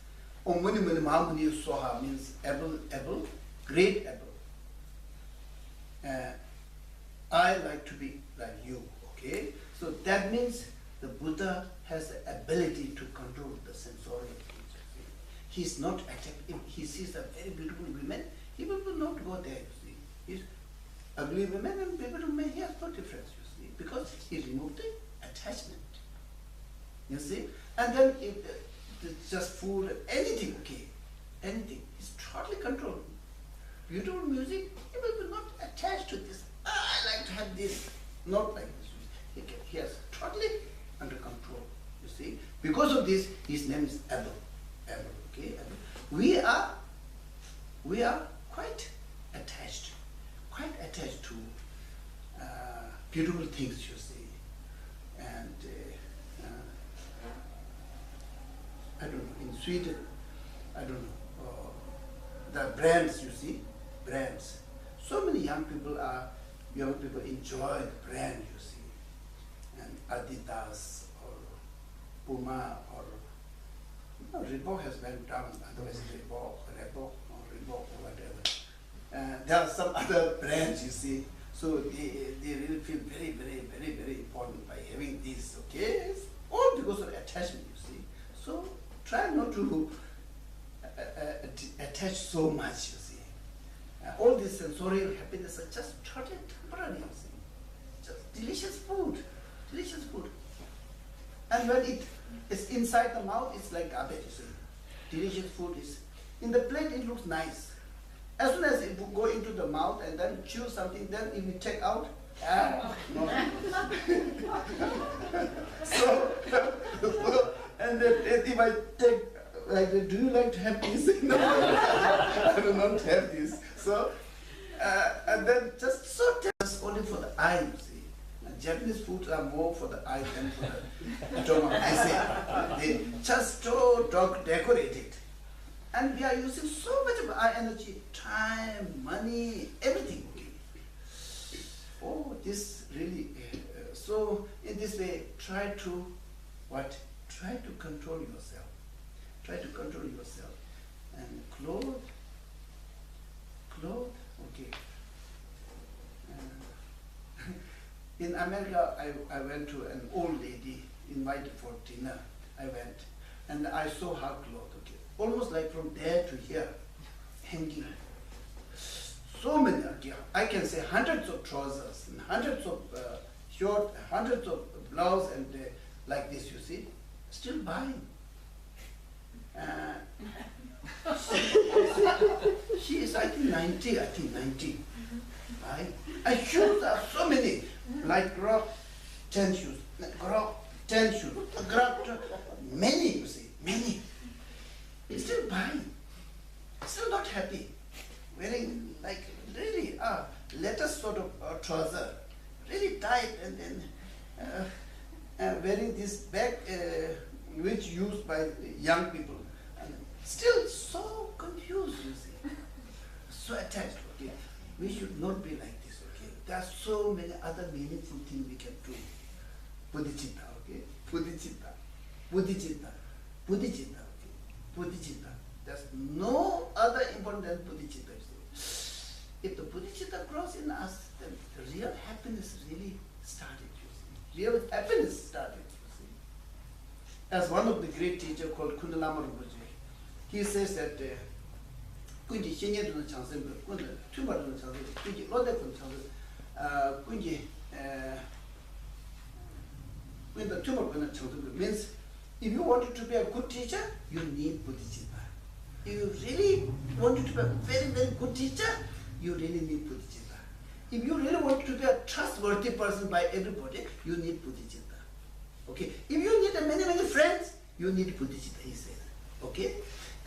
B: Muni Muni Mahamuni Soha means able, great able. I like to be like you, okay? So that means the Buddha has the ability to control the sensorial things. He's not if he sees a very beautiful woman, he will not go there, you see. He's ugly women and beautiful men, he has no difference, you see, because he removed the attachment. You see? And then it's just food, anything, okay, anything. He's totally controlled. Beautiful music, he will not attach to this. I like to have this, not like this. He has totally under control, you see. Because of this, his name is Abel, okay? We are quite attached to beautiful things, you see. And I don't know, in Sweden, I don't know, the brands, you see, brands. So many young people enjoy the brand, you see. And Adidas or Pema or Reebok has went down, otherwise Reebok or whatever. There are some other brands, you see, so they really feel very, very, very, very important by having this, okay? It's all because of attachment, you see. So try not to attach so much, you see. All this sensorial happiness are just totally temporary, you see. Just delicious food. And when it's inside the mouth, it's like garbage, you see. Delicious food is, in the plate it looks nice. As soon as it will go into the mouth and then chew something, then if you take out, no. so, and then if I take, like, do you like to have this? No, I do not have this. So, and then just only for the eye, you see. Japanese foods are more for the eye than for the stomach. I say they just so decorated, and we are using so much of our energy, time, money, everything. Oh, this really. So in this way, try to what? Try to control yourself. Try to control yourself, and clothes. Okay. In America, I went to an old lady, invited for dinner. I went, and I saw her clothes, okay, almost like from there to here. hanging. So many, okay, I can say hundreds of trousers, and hundreds of short, hundreds of blouse, and like this, you see, still buying. She is, I think, 90. Right? And shoes are so many, like grab 10 shoes, grab 10 shoes, grab many, you see, many. Still buying, still not happy, wearing like really latest sort of trouser, really tight, and then wearing this bag which used by young people. And still so confused, you see, so attached. Okay, we should not be like this. Okay, there are so many other meaningful things we can do. Bodhicitta, okay, Bodhicitta, Bodhicitta, Bodhicitta. Bodhicitta. There's no other important than Bodhicitta. If the Bodhicitta grows in us, then the real happiness really started, you see. Real happiness started, you see. As one of the great teachers called Kundalama Rinpoche, he says that Kunji Shenye Duna Chansen, Kunji Tumba Duna Chansen, Kunji Lode Duna Chansen, Kunji when the Tumba Duna Chansen means if you wanted to be a good teacher, you need Bodhicitta. If you really wanted to be a very, very good teacher, you really need Bodhicitta. If you really want to be a trustworthy person by everybody, you need Bodhicitta. Okay? If you need many, many friends, you need Bodhicitta, he says. Okay?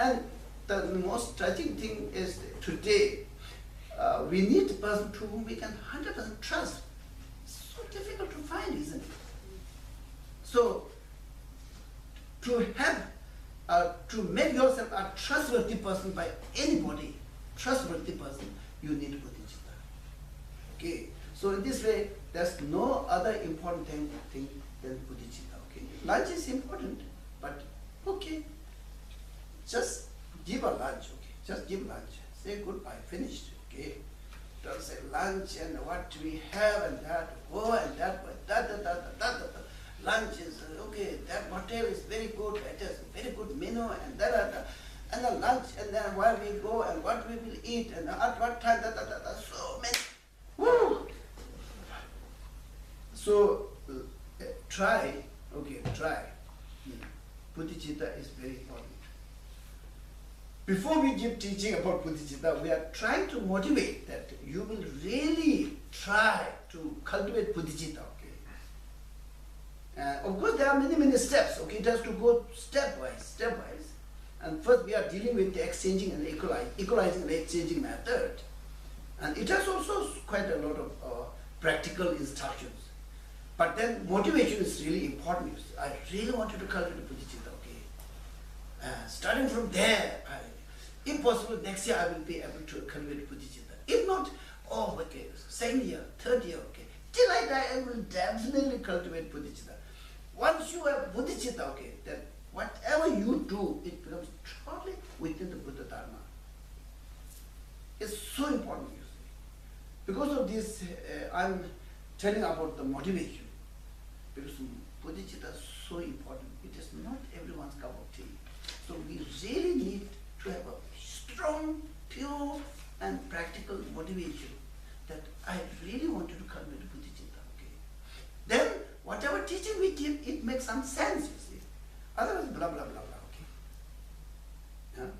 B: And the most tragic thing is today, we need a person to whom we can 100% trust. It's so difficult to find, isn't it? So, to have, to make yourself a trustworthy person by anybody, trustworthy person, you need Bodhicitta. Okay, so in this way, there's no other important thing than Bodhicitta. Okay, lunch is important, but okay, just give a lunch. Okay, just give lunch. Say goodbye. Finished. Okay, don't say lunch and what we have and that. Oh, and that. Lunch is okay, that hotel is very good, it has a very good menu, and and then lunch, and then where we go, and what we will eat, and at what time, so many. Woo! So, try. Bodhicitta is very important. Before we give teaching about Bodhicitta, we are trying to motivate that you will really try to cultivate Bodhicitta. Of course, there are many, many steps. Okay, it has to go stepwise. And first, we are dealing with the exchanging and equalizing and exchanging method. And it has also quite a lot of practical instructions. But then, motivation is really important. I really wanted to cultivate Bodhicitta. Okay, starting from there, if possible, next year I will be able to cultivate Bodhicitta. If not, okay, second year, third year, okay. Till I die, I will definitely cultivate Bodhicitta. Once you have Bodhicitta, okay, then whatever you do, it becomes totally within the Buddha Dharma. It's so important, you see. Because of this, I'm telling about the motivation. Because Bodhicitta is so important. It is not everyone's cup of tea. So we really need to have a strong, pure, and practical motivation that I really wanted to cultivate Bodhicitta. Okay. Then whatever teaching we give, it makes some sense, you see. Otherwise, blah, blah, blah, blah, okay. Yeah?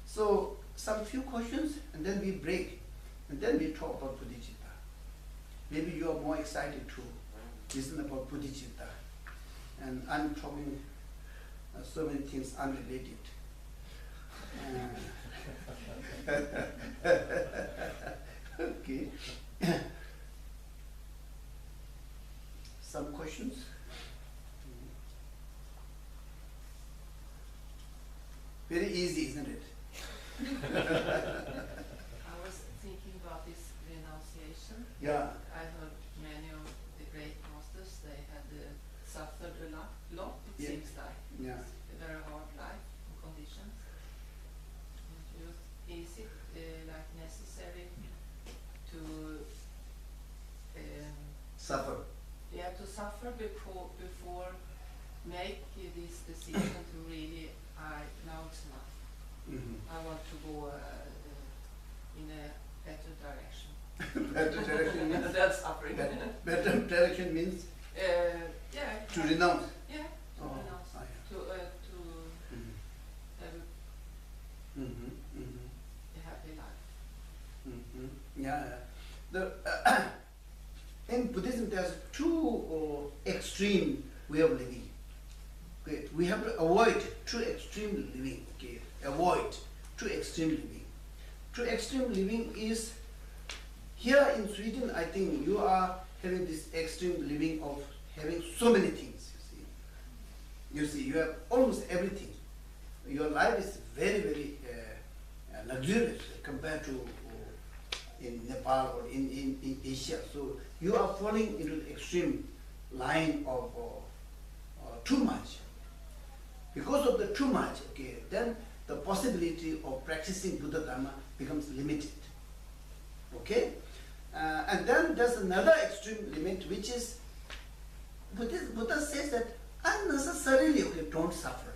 B: So, some few questions, and then we break, and then we talk about Bodhicitta. Maybe you are more excited to listen about Bodhicitta. And I'm talking so many things unrelated. Okay. Some questions? Very easy, isn't it?
C: I was thinking about this renunciation.
B: Yeah.
C: I heard many of the great masters, they had suffered a lot, it seems like.
B: Yeah.
C: A very hard life and conditions. Is it like necessary to
B: Suffer.
C: yeah, to suffer before make this decision to really, now it's enough. I want to go in a better direction.
B: Better direction means?
C: That's suffering.
B: Better direction means
C: Yeah.
B: to renounce.
C: Yeah, to
B: Oh,
C: renounce.
B: yeah.
C: To have a happy life.
B: Yeah. The in Buddhism, there's two extreme way of living. Okay, we have to avoid too extreme living. Okay, avoid too extreme living. Too extreme living is here in Sweden. I think you are having this extreme living of having so many things. You see, you have almost everything. Your life is very, very luxurious compared to in Nepal or in Asia. So you are falling into the extreme line of too much. Because of the too much, okay, then the possibility of practicing Buddha Dharma becomes limited. Okay? And then there's another extreme limit, which is Buddha says that unnecessarily, okay, don't suffer.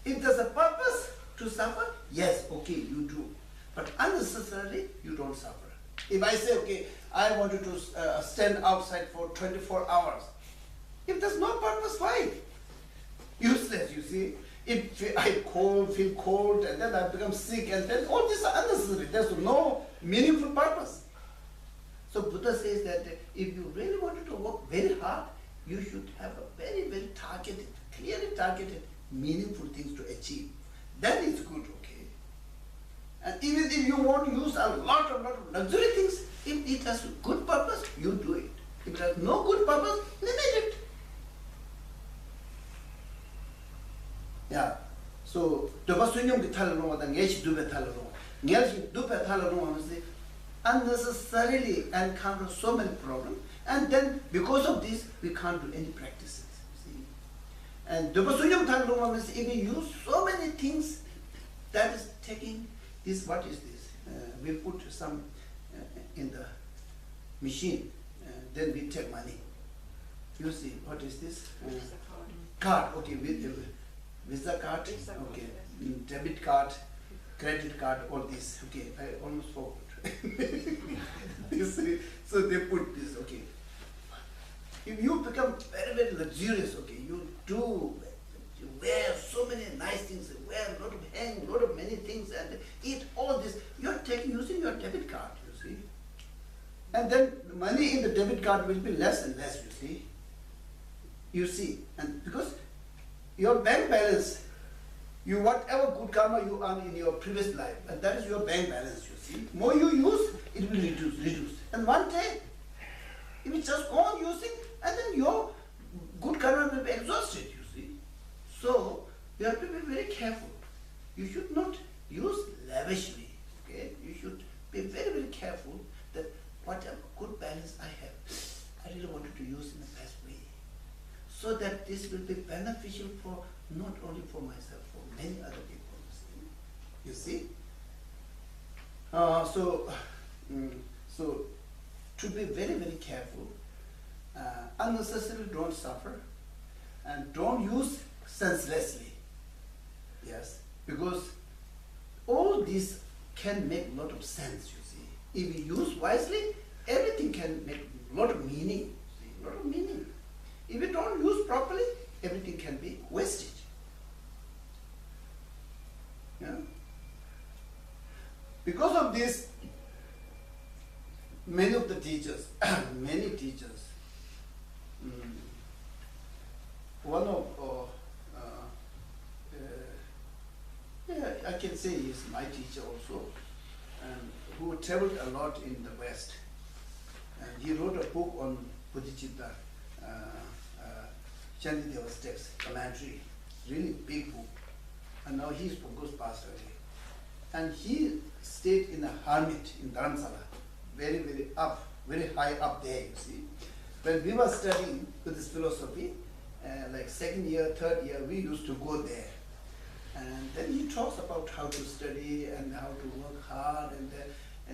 B: If there's a purpose to suffer, yes, okay, you do. But unnecessarily, you don't suffer. If I say, okay, I wanted to stand outside for 24 hours, if there's no purpose, why? Useless, you see. If I feel cold, and then I become sick, and then all these are unnecessary. There's no meaningful purpose. So Buddha says that if you really wanted to work very hard, you should have a very, very targeted, clearly targeted, meaningful things to achieve. Then it's good, okay? And even if you want to use a lot of luxury things, if it has a good purpose, you do it. If it has no good purpose, limit it. Yeah. So, unnecessarily encounter so many problems, and then because of this, we can't do any practices. See? And if you use so many things, that is taking this, what is this? We put some in the machine, then we take money. You see, what is this? Card, okay, with Visa card, okay, debit card, credit card, all this, okay, I almost forgot. You see, so they put this, okay. If you become very, very luxurious, okay, you wear so many nice things, wear a lot of lot of many things, and eat all this, you're using your debit card, you see. And then the money in the debit card will be less and less, you see. You see, and because your bank balance, whatever good karma you earn in your previous life, and that is your bank balance, you see. More you use, it will reduce. And one day, if you just go on using, and then your good karma will be exhausted, you see. So, you have to be very careful. You should not use lavishly, okay? You should be very, very careful that whatever good balance I have, I really wanted to use in the best way. So that this will be beneficial for not only for myself, for many other people. You see? So to be very, very careful, unnecessarily don't suffer, and don't use senselessly. Yes, because all this can make a lot of sense, you see. If you use wisely, everything can make a lot of meaning. See, a lot of meaning. If you don't use properly, everything can be wastage. Yeah? Because of this, many of the teachers, one of, I can say he's my teacher also, and who traveled a lot in the West. And he wrote a book on Bodhicitta, Chandideva's text, commentary, really big book. And now he's focused passed away. And he stayed in a hermit in Dharamsala, very, very high up there, you see. When we were studying Buddhist philosophy, like second year, third year, we used to go there. And then he talks about how to study and how to work hard, and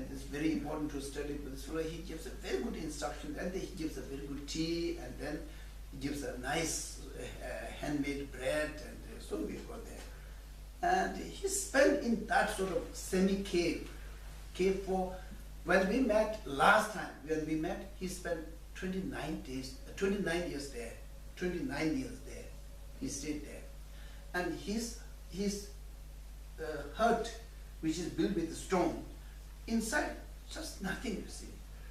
B: it's very important to study Buddhist philosophy. He gives a very good instruction, and then he gives a very good tea, and then he gives a nice handmade bread, and so we go there. And he spent in that sort of semi-cave for, when we met last time, he spent 29 years there, 29 years there, he stayed there. And his hut, which is built with stone, inside, just nothing, you see,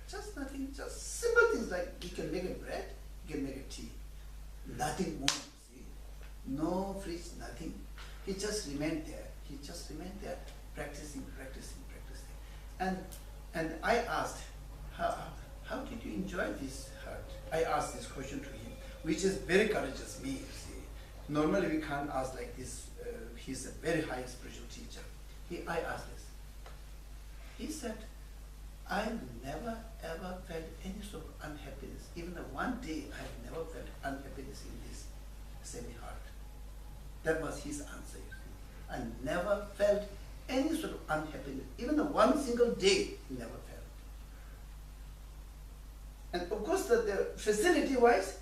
B: just nothing, just simple things like he can make a bread, he can make a tea, nothing more, you see, no fridge, nothing. He just remained there, practicing. And I asked, how did you enjoy this hut? I asked this question to him, which is very courageous, me, you see. Normally we can't ask like this, he's a very high spiritual teacher. I asked this. He said, I never ever felt any sort of unhappiness. Even one day I've never felt unhappiness in this semi-heart. That was his answer, you see. I never felt any sort of unhappiness. Even one single day, never felt. And of course, the facility-wise,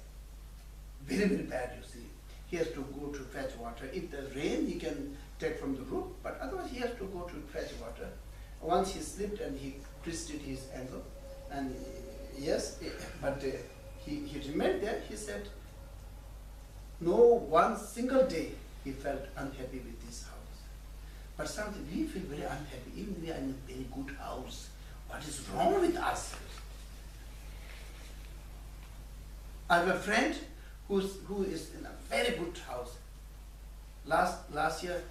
B: very, very bad, you see. He has to go to fetch water. If there's rain, he can take from the roof, but otherwise he has to go to fetch water. Once he slipped and he twisted his ankle, and yes, but he remained there. He said, no one single day he felt unhappy with this house. But sometimes we feel very unhappy, even we are in a very good house. What is wrong with us? I have a friend who is in a very good house. Last year,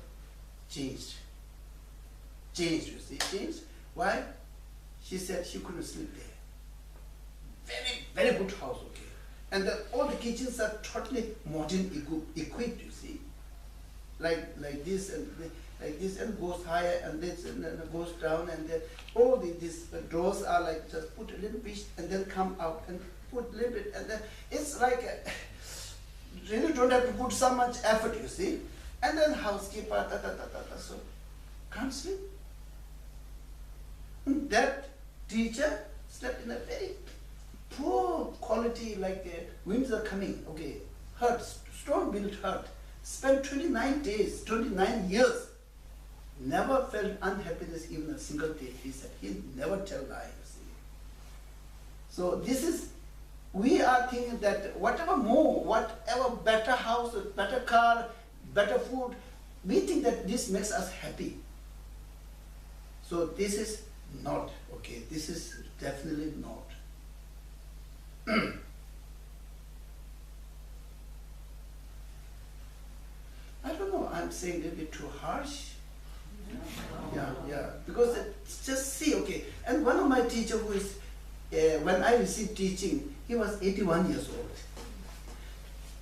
B: changed, you see, changed. Why? She said she couldn't sleep there. Very, very good house, okay. And all the kitchens are totally modern equipped, you see. Like this and goes higher and this and then goes down, and then all these doors are like just put a little bit and then come out and put a little bit, and then it's like really don't have to put so much effort, you see. And then housekeeper, so can't sleep. That teacher slept in a very poor quality, like the winds are coming, okay, hut, stone-built hut, spent 29 days, 29 years, never felt unhappiness even a single day, he said. He never tell lie, you see. So this is, we are thinking that whatever more, whatever better house, better car, better food, we think that this makes us happy. So this is not, okay, this is definitely not. I don't know, I'm saying a little bit too harsh. Yeah, because just see, okay, and one of my teachers who is, when I received teaching, he was 81 years old.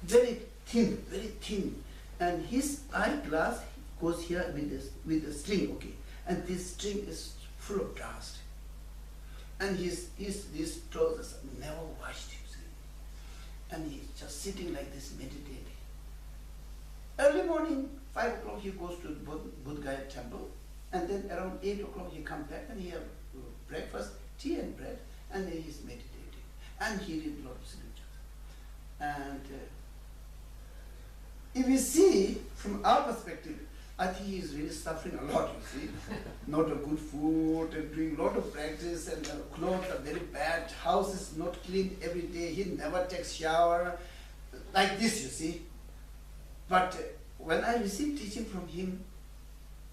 B: Very thin, and his eyeglass goes here with a string, okay, and this string is full of dust. And his trousers never washed, you see. And he's just sitting like this, meditating. Early morning, 5 o'clock, he goes to Bodhicitta temple, and then around 8 o'clock he comes back and he has breakfast, tea and bread, and then he's meditating. And he read a lot of scriptures. And if you see from our perspective, I think he is really suffering a lot, you see. Not a good food, and doing a lot of practice, and the clothes are very bad, house is not clean every day, he never takes shower, like this, you see. But when I received teaching from him,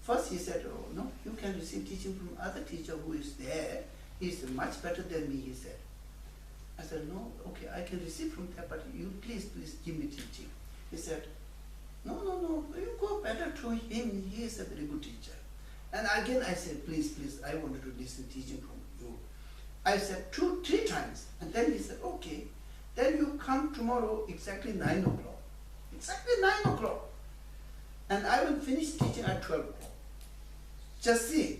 B: first he said, oh no, you can receive teaching from other teacher who is there, he is much better than me, he said. I said, no, okay, I can receive from there, but you please give me teaching. He said, no, you go better to him, he is a very good teacher. And again I said, please, I wanted to listen teaching from you. I said 2-3 times, and then he said, okay, then you come tomorrow exactly 9 o'clock. Exactly 9 o'clock. And I will finish teaching at 12 o'clock. Just see,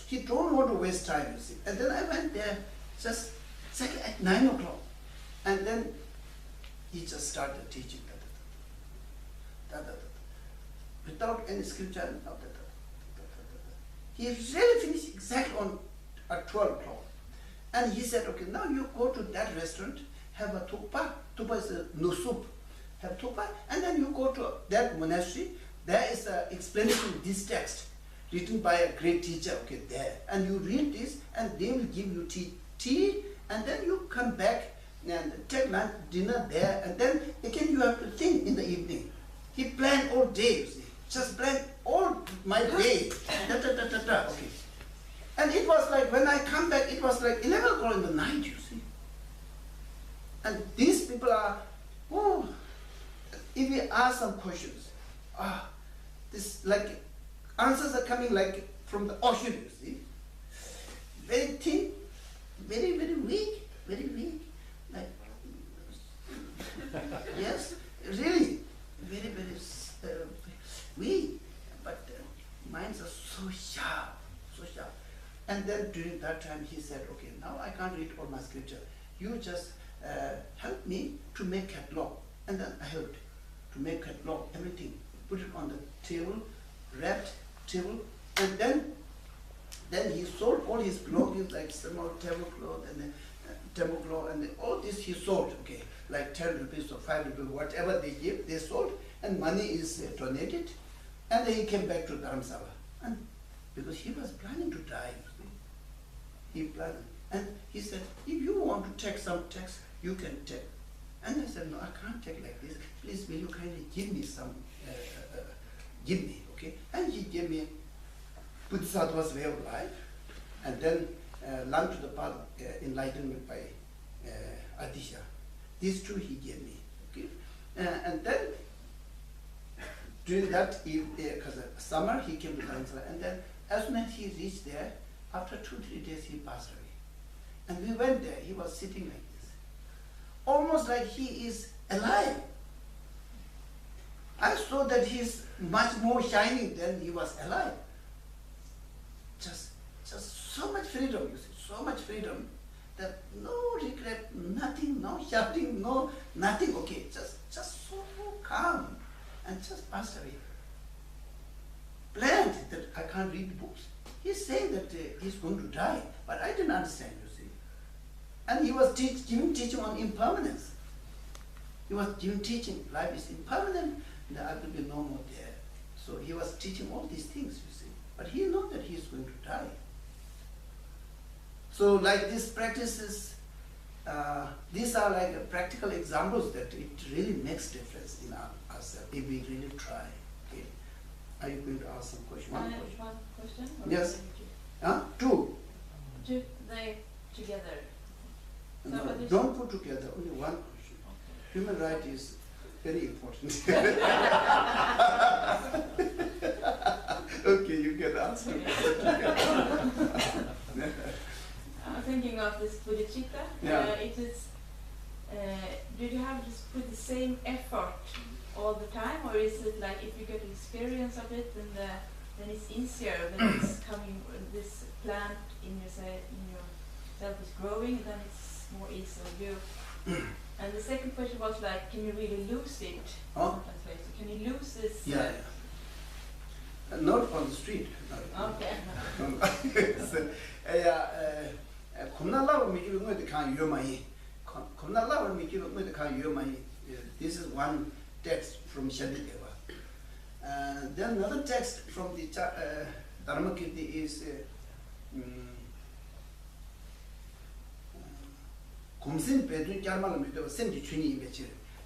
B: he don't want to waste time, you see. And then I went there just exactly at 9 o'clock. And then he just started teaching. Without any scripture. He really finished exactly at 12 o'clock. And he said, okay, now you go to that restaurant, have a tukpa. Tukpa is no soup. Have tukpa, and then you go to that monastery, there is an explanation in this text written by a great teacher, okay, there. And you read this and they will give you tea and then you come back and take lunch, dinner there, and then again you have to think in the evening. He planned all day, you see. Just planned all my day. Okay. And it was like, when I come back, it was like 11 o'clock in the night, you see. And these people are, oh, if we ask some questions, this like, answers are coming like from the ocean, you see. Very thin, very, very weak, like, yes, really, very, very weak, but minds are so sharp. And then during that time he said, okay, now I can't read all my scripture. You just help me to make catalog. And then I helped to make catalog, everything. Put it on the table, wrapped table, and then he sold all his belongings, like small tablecloth and tablecloth and all this he sold, okay, like 10 rupees or 5 rupees, whatever they give, they sold, and money is donated. And then he came back to Dharamsala, and because he was planning to die, he planned, and he said, if you want to take some text, you can take. And I said, no, I can't take like this. Please, will you kindly give me some, give me, okay? And he gave me Bodhisattva's way of life, and then learn to the path enlightenment by Adisha. These two he gave me, okay? And then during that summer he came to Dharamsala, and then as soon as he reached there, after 2-3 days he passed away. And we went there, he was sitting like this, almost like he is alive. I saw that he is much more shining than he was alive. Just so much freedom, you see, so much freedom that no regret, nothing, no shouting, no nothing, okay, just so calm and just passed away. Planned that I can't read books. He's saying that he's going to die, but I didn't understand, you see. And he was giving teaching on impermanence. He was giving teaching, life is impermanent, and I will be no more there. So he was teaching all these things, you see. But he knows that he is going to die. So like these practices, these are like practical examples that it really makes difference in ourselves if we really try. Okay. Are you going to ask some question? One question? Yes. Two.
D: Do they together?
B: No, don't put together, only one question. Okay. Human right is very important. Okay, you can answer.
D: I'm thinking of this Bodhicitta.
B: Yeah.
D: It is. Did you have to put the same effort all the time, or is it like if you get experience of it, then it's easier when it's coming, this plant in yourself is growing, then it's more easy on you. And the second question was like, can you really lose it?
B: Oh.
D: Can you lose this?
B: Yeah. Not on the street.
D: Okay.
B: This is one text from Shantideva. Then another text from the Dharmakirti is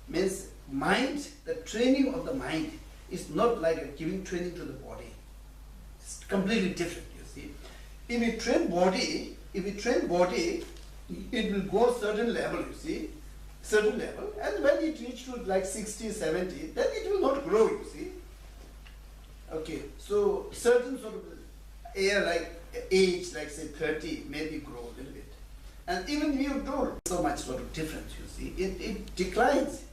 B: means mind, the training of the mind is not like giving training to the body. It's completely different, you see. If we train body, it will go certain level, you see, certain level, and when it reaches to like 60, 70, then it will not grow, you see. Okay, so certain sort of age, like say 30, maybe grow a little bit. And even if you do so much sort of difference, you see, it declines.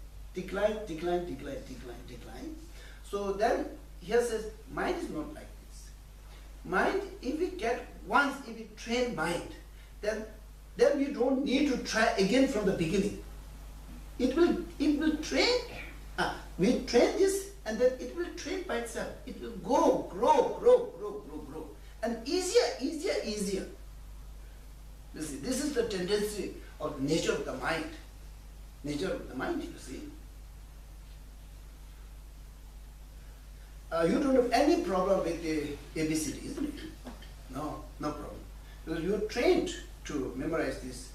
B: So then here says, mind is not like this. Mind, if we train mind, then we don't need to try again from the beginning. It will train. We train this, and then it will train by itself. It will grow. And easier. You see, this is the tendency of nature of the mind. You see. you don't have any problem with the ABCD, isn't it? No, no problem. Because you're trained to memorize this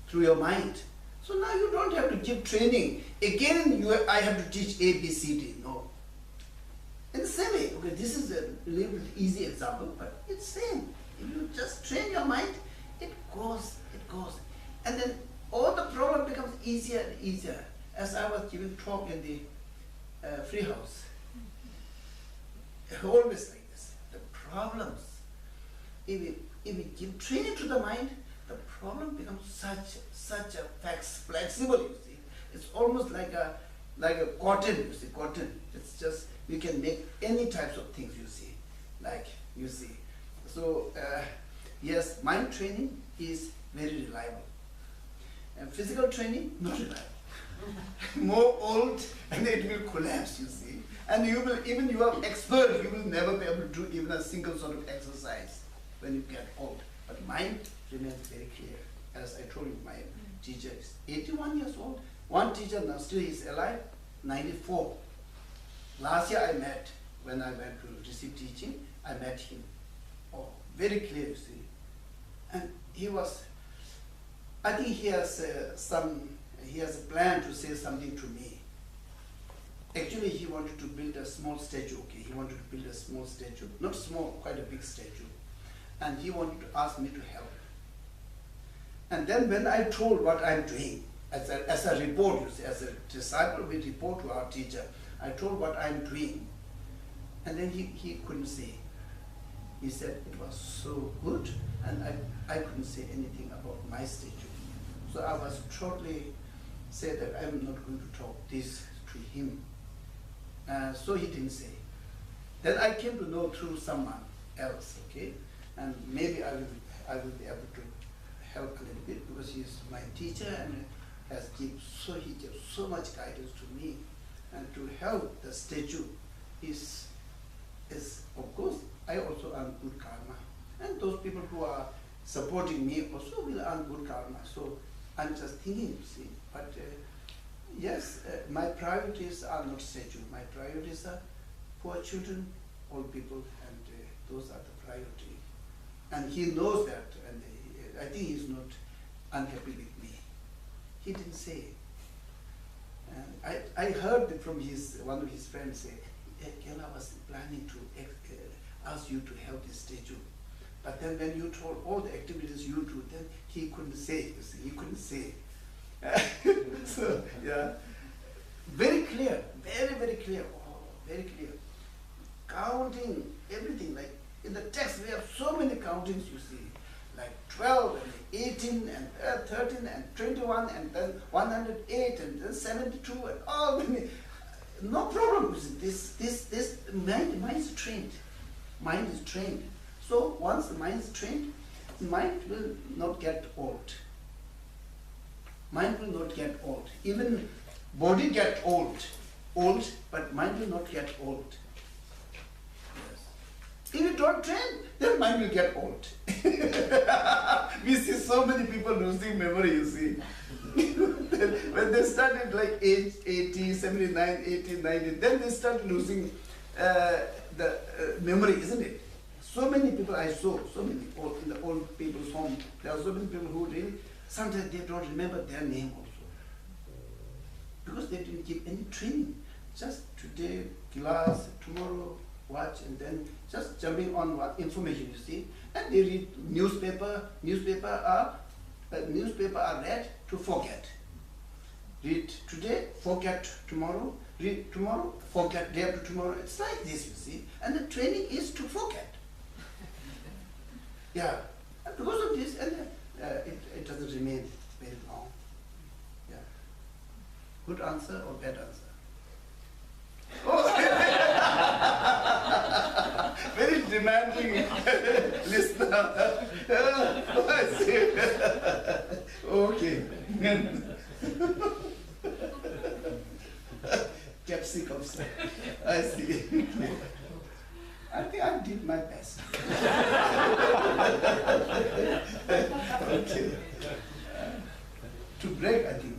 B: through your mind. So now you don't have to give training. Again, I have to teach ABCD. No. In the same way, okay, this is a little bit easy example, but it's same. If you just train your mind, it goes. And then all the problem becomes easier and easier. As I was giving talk in the free house, always like this. The problems, if we give training to the mind, the problem becomes such a flexible, you see. It's almost like a cotton, you see, cotton. It's just, we can make any types of things, you see, like you see. So, yes, mind training is very reliable. And physical training, not reliable. More old, and it will collapse, you see. And you will, even you are expert, you will never be able to do even a single sort of exercise when you get old. But mind remains very clear. As I told you, my teacher is 81 years old. One teacher now still is alive, 94. Last year I met, when I went to receive teaching, I met him. Oh, very clear, you see. And he was, I think he has a plan to say something to me. Actually, he wanted to build a small statue, okay? He wanted to build a small statue, not small, quite a big statue. And he wanted to ask me to help. And then when I told what I'm doing, as a report, you see, as a disciple, we report to our teacher. I told what I'm doing. And then he couldn't say. He said it was so good, and I couldn't say anything about my statue. So I was totally said that I'm not going to talk this to him. So he didn't say. Then I came to know through someone else, okay? And maybe I will be able to help a little bit, because he is my teacher and he gives so much guidance to me. And to help the statue is of course, I also earn good karma. And those people who are supporting me also will earn good karma. So I'm just thinking, you see. But yes, my priorities are not statue. My priorities are poor children, old people, and those are the priority. And he knows that, and I think he's not unhappy with me. He didn't say. And I heard from one of his friends say, Kela was planning to ask you to help this statue. But then when you told all the activities you do, then he couldn't say, you see, he couldn't say. So, yeah, very clear, very, very clear, oh, very clear. Counting everything, like in the text we have so many countings, you see, like 12 and 18 and 13 and 21 and then 108 and then 72 and all many. No problem, you see, this mind is trained. Mind is trained. So once the mind is trained, the mind will not get old. Mind will not get old. Even body get old, but mind will not get old. Yes. If you don't train, then mind will get old. We see so many people losing memory, you see. When they started like age 80, 79, 80, 90, then they start losing the memory, isn't it? So many people I saw, so many in the old people's home, there are so many people who really, sometimes they don't remember their name also. Because they didn't give any training. Just today, class, tomorrow, watch, and then just jumping on what information, you see. And they read newspaper are read to forget. Read today, forget tomorrow. Read tomorrow, forget day after tomorrow. It's like this, you see. And the training is to forget. Yeah, and because of this, and it doesn't remain very long. Yeah. Good answer or bad answer? Oh. Very demanding listener. Oh, I see. Okay. Capsicums. I see. I think I did my best. Okay. To break, I think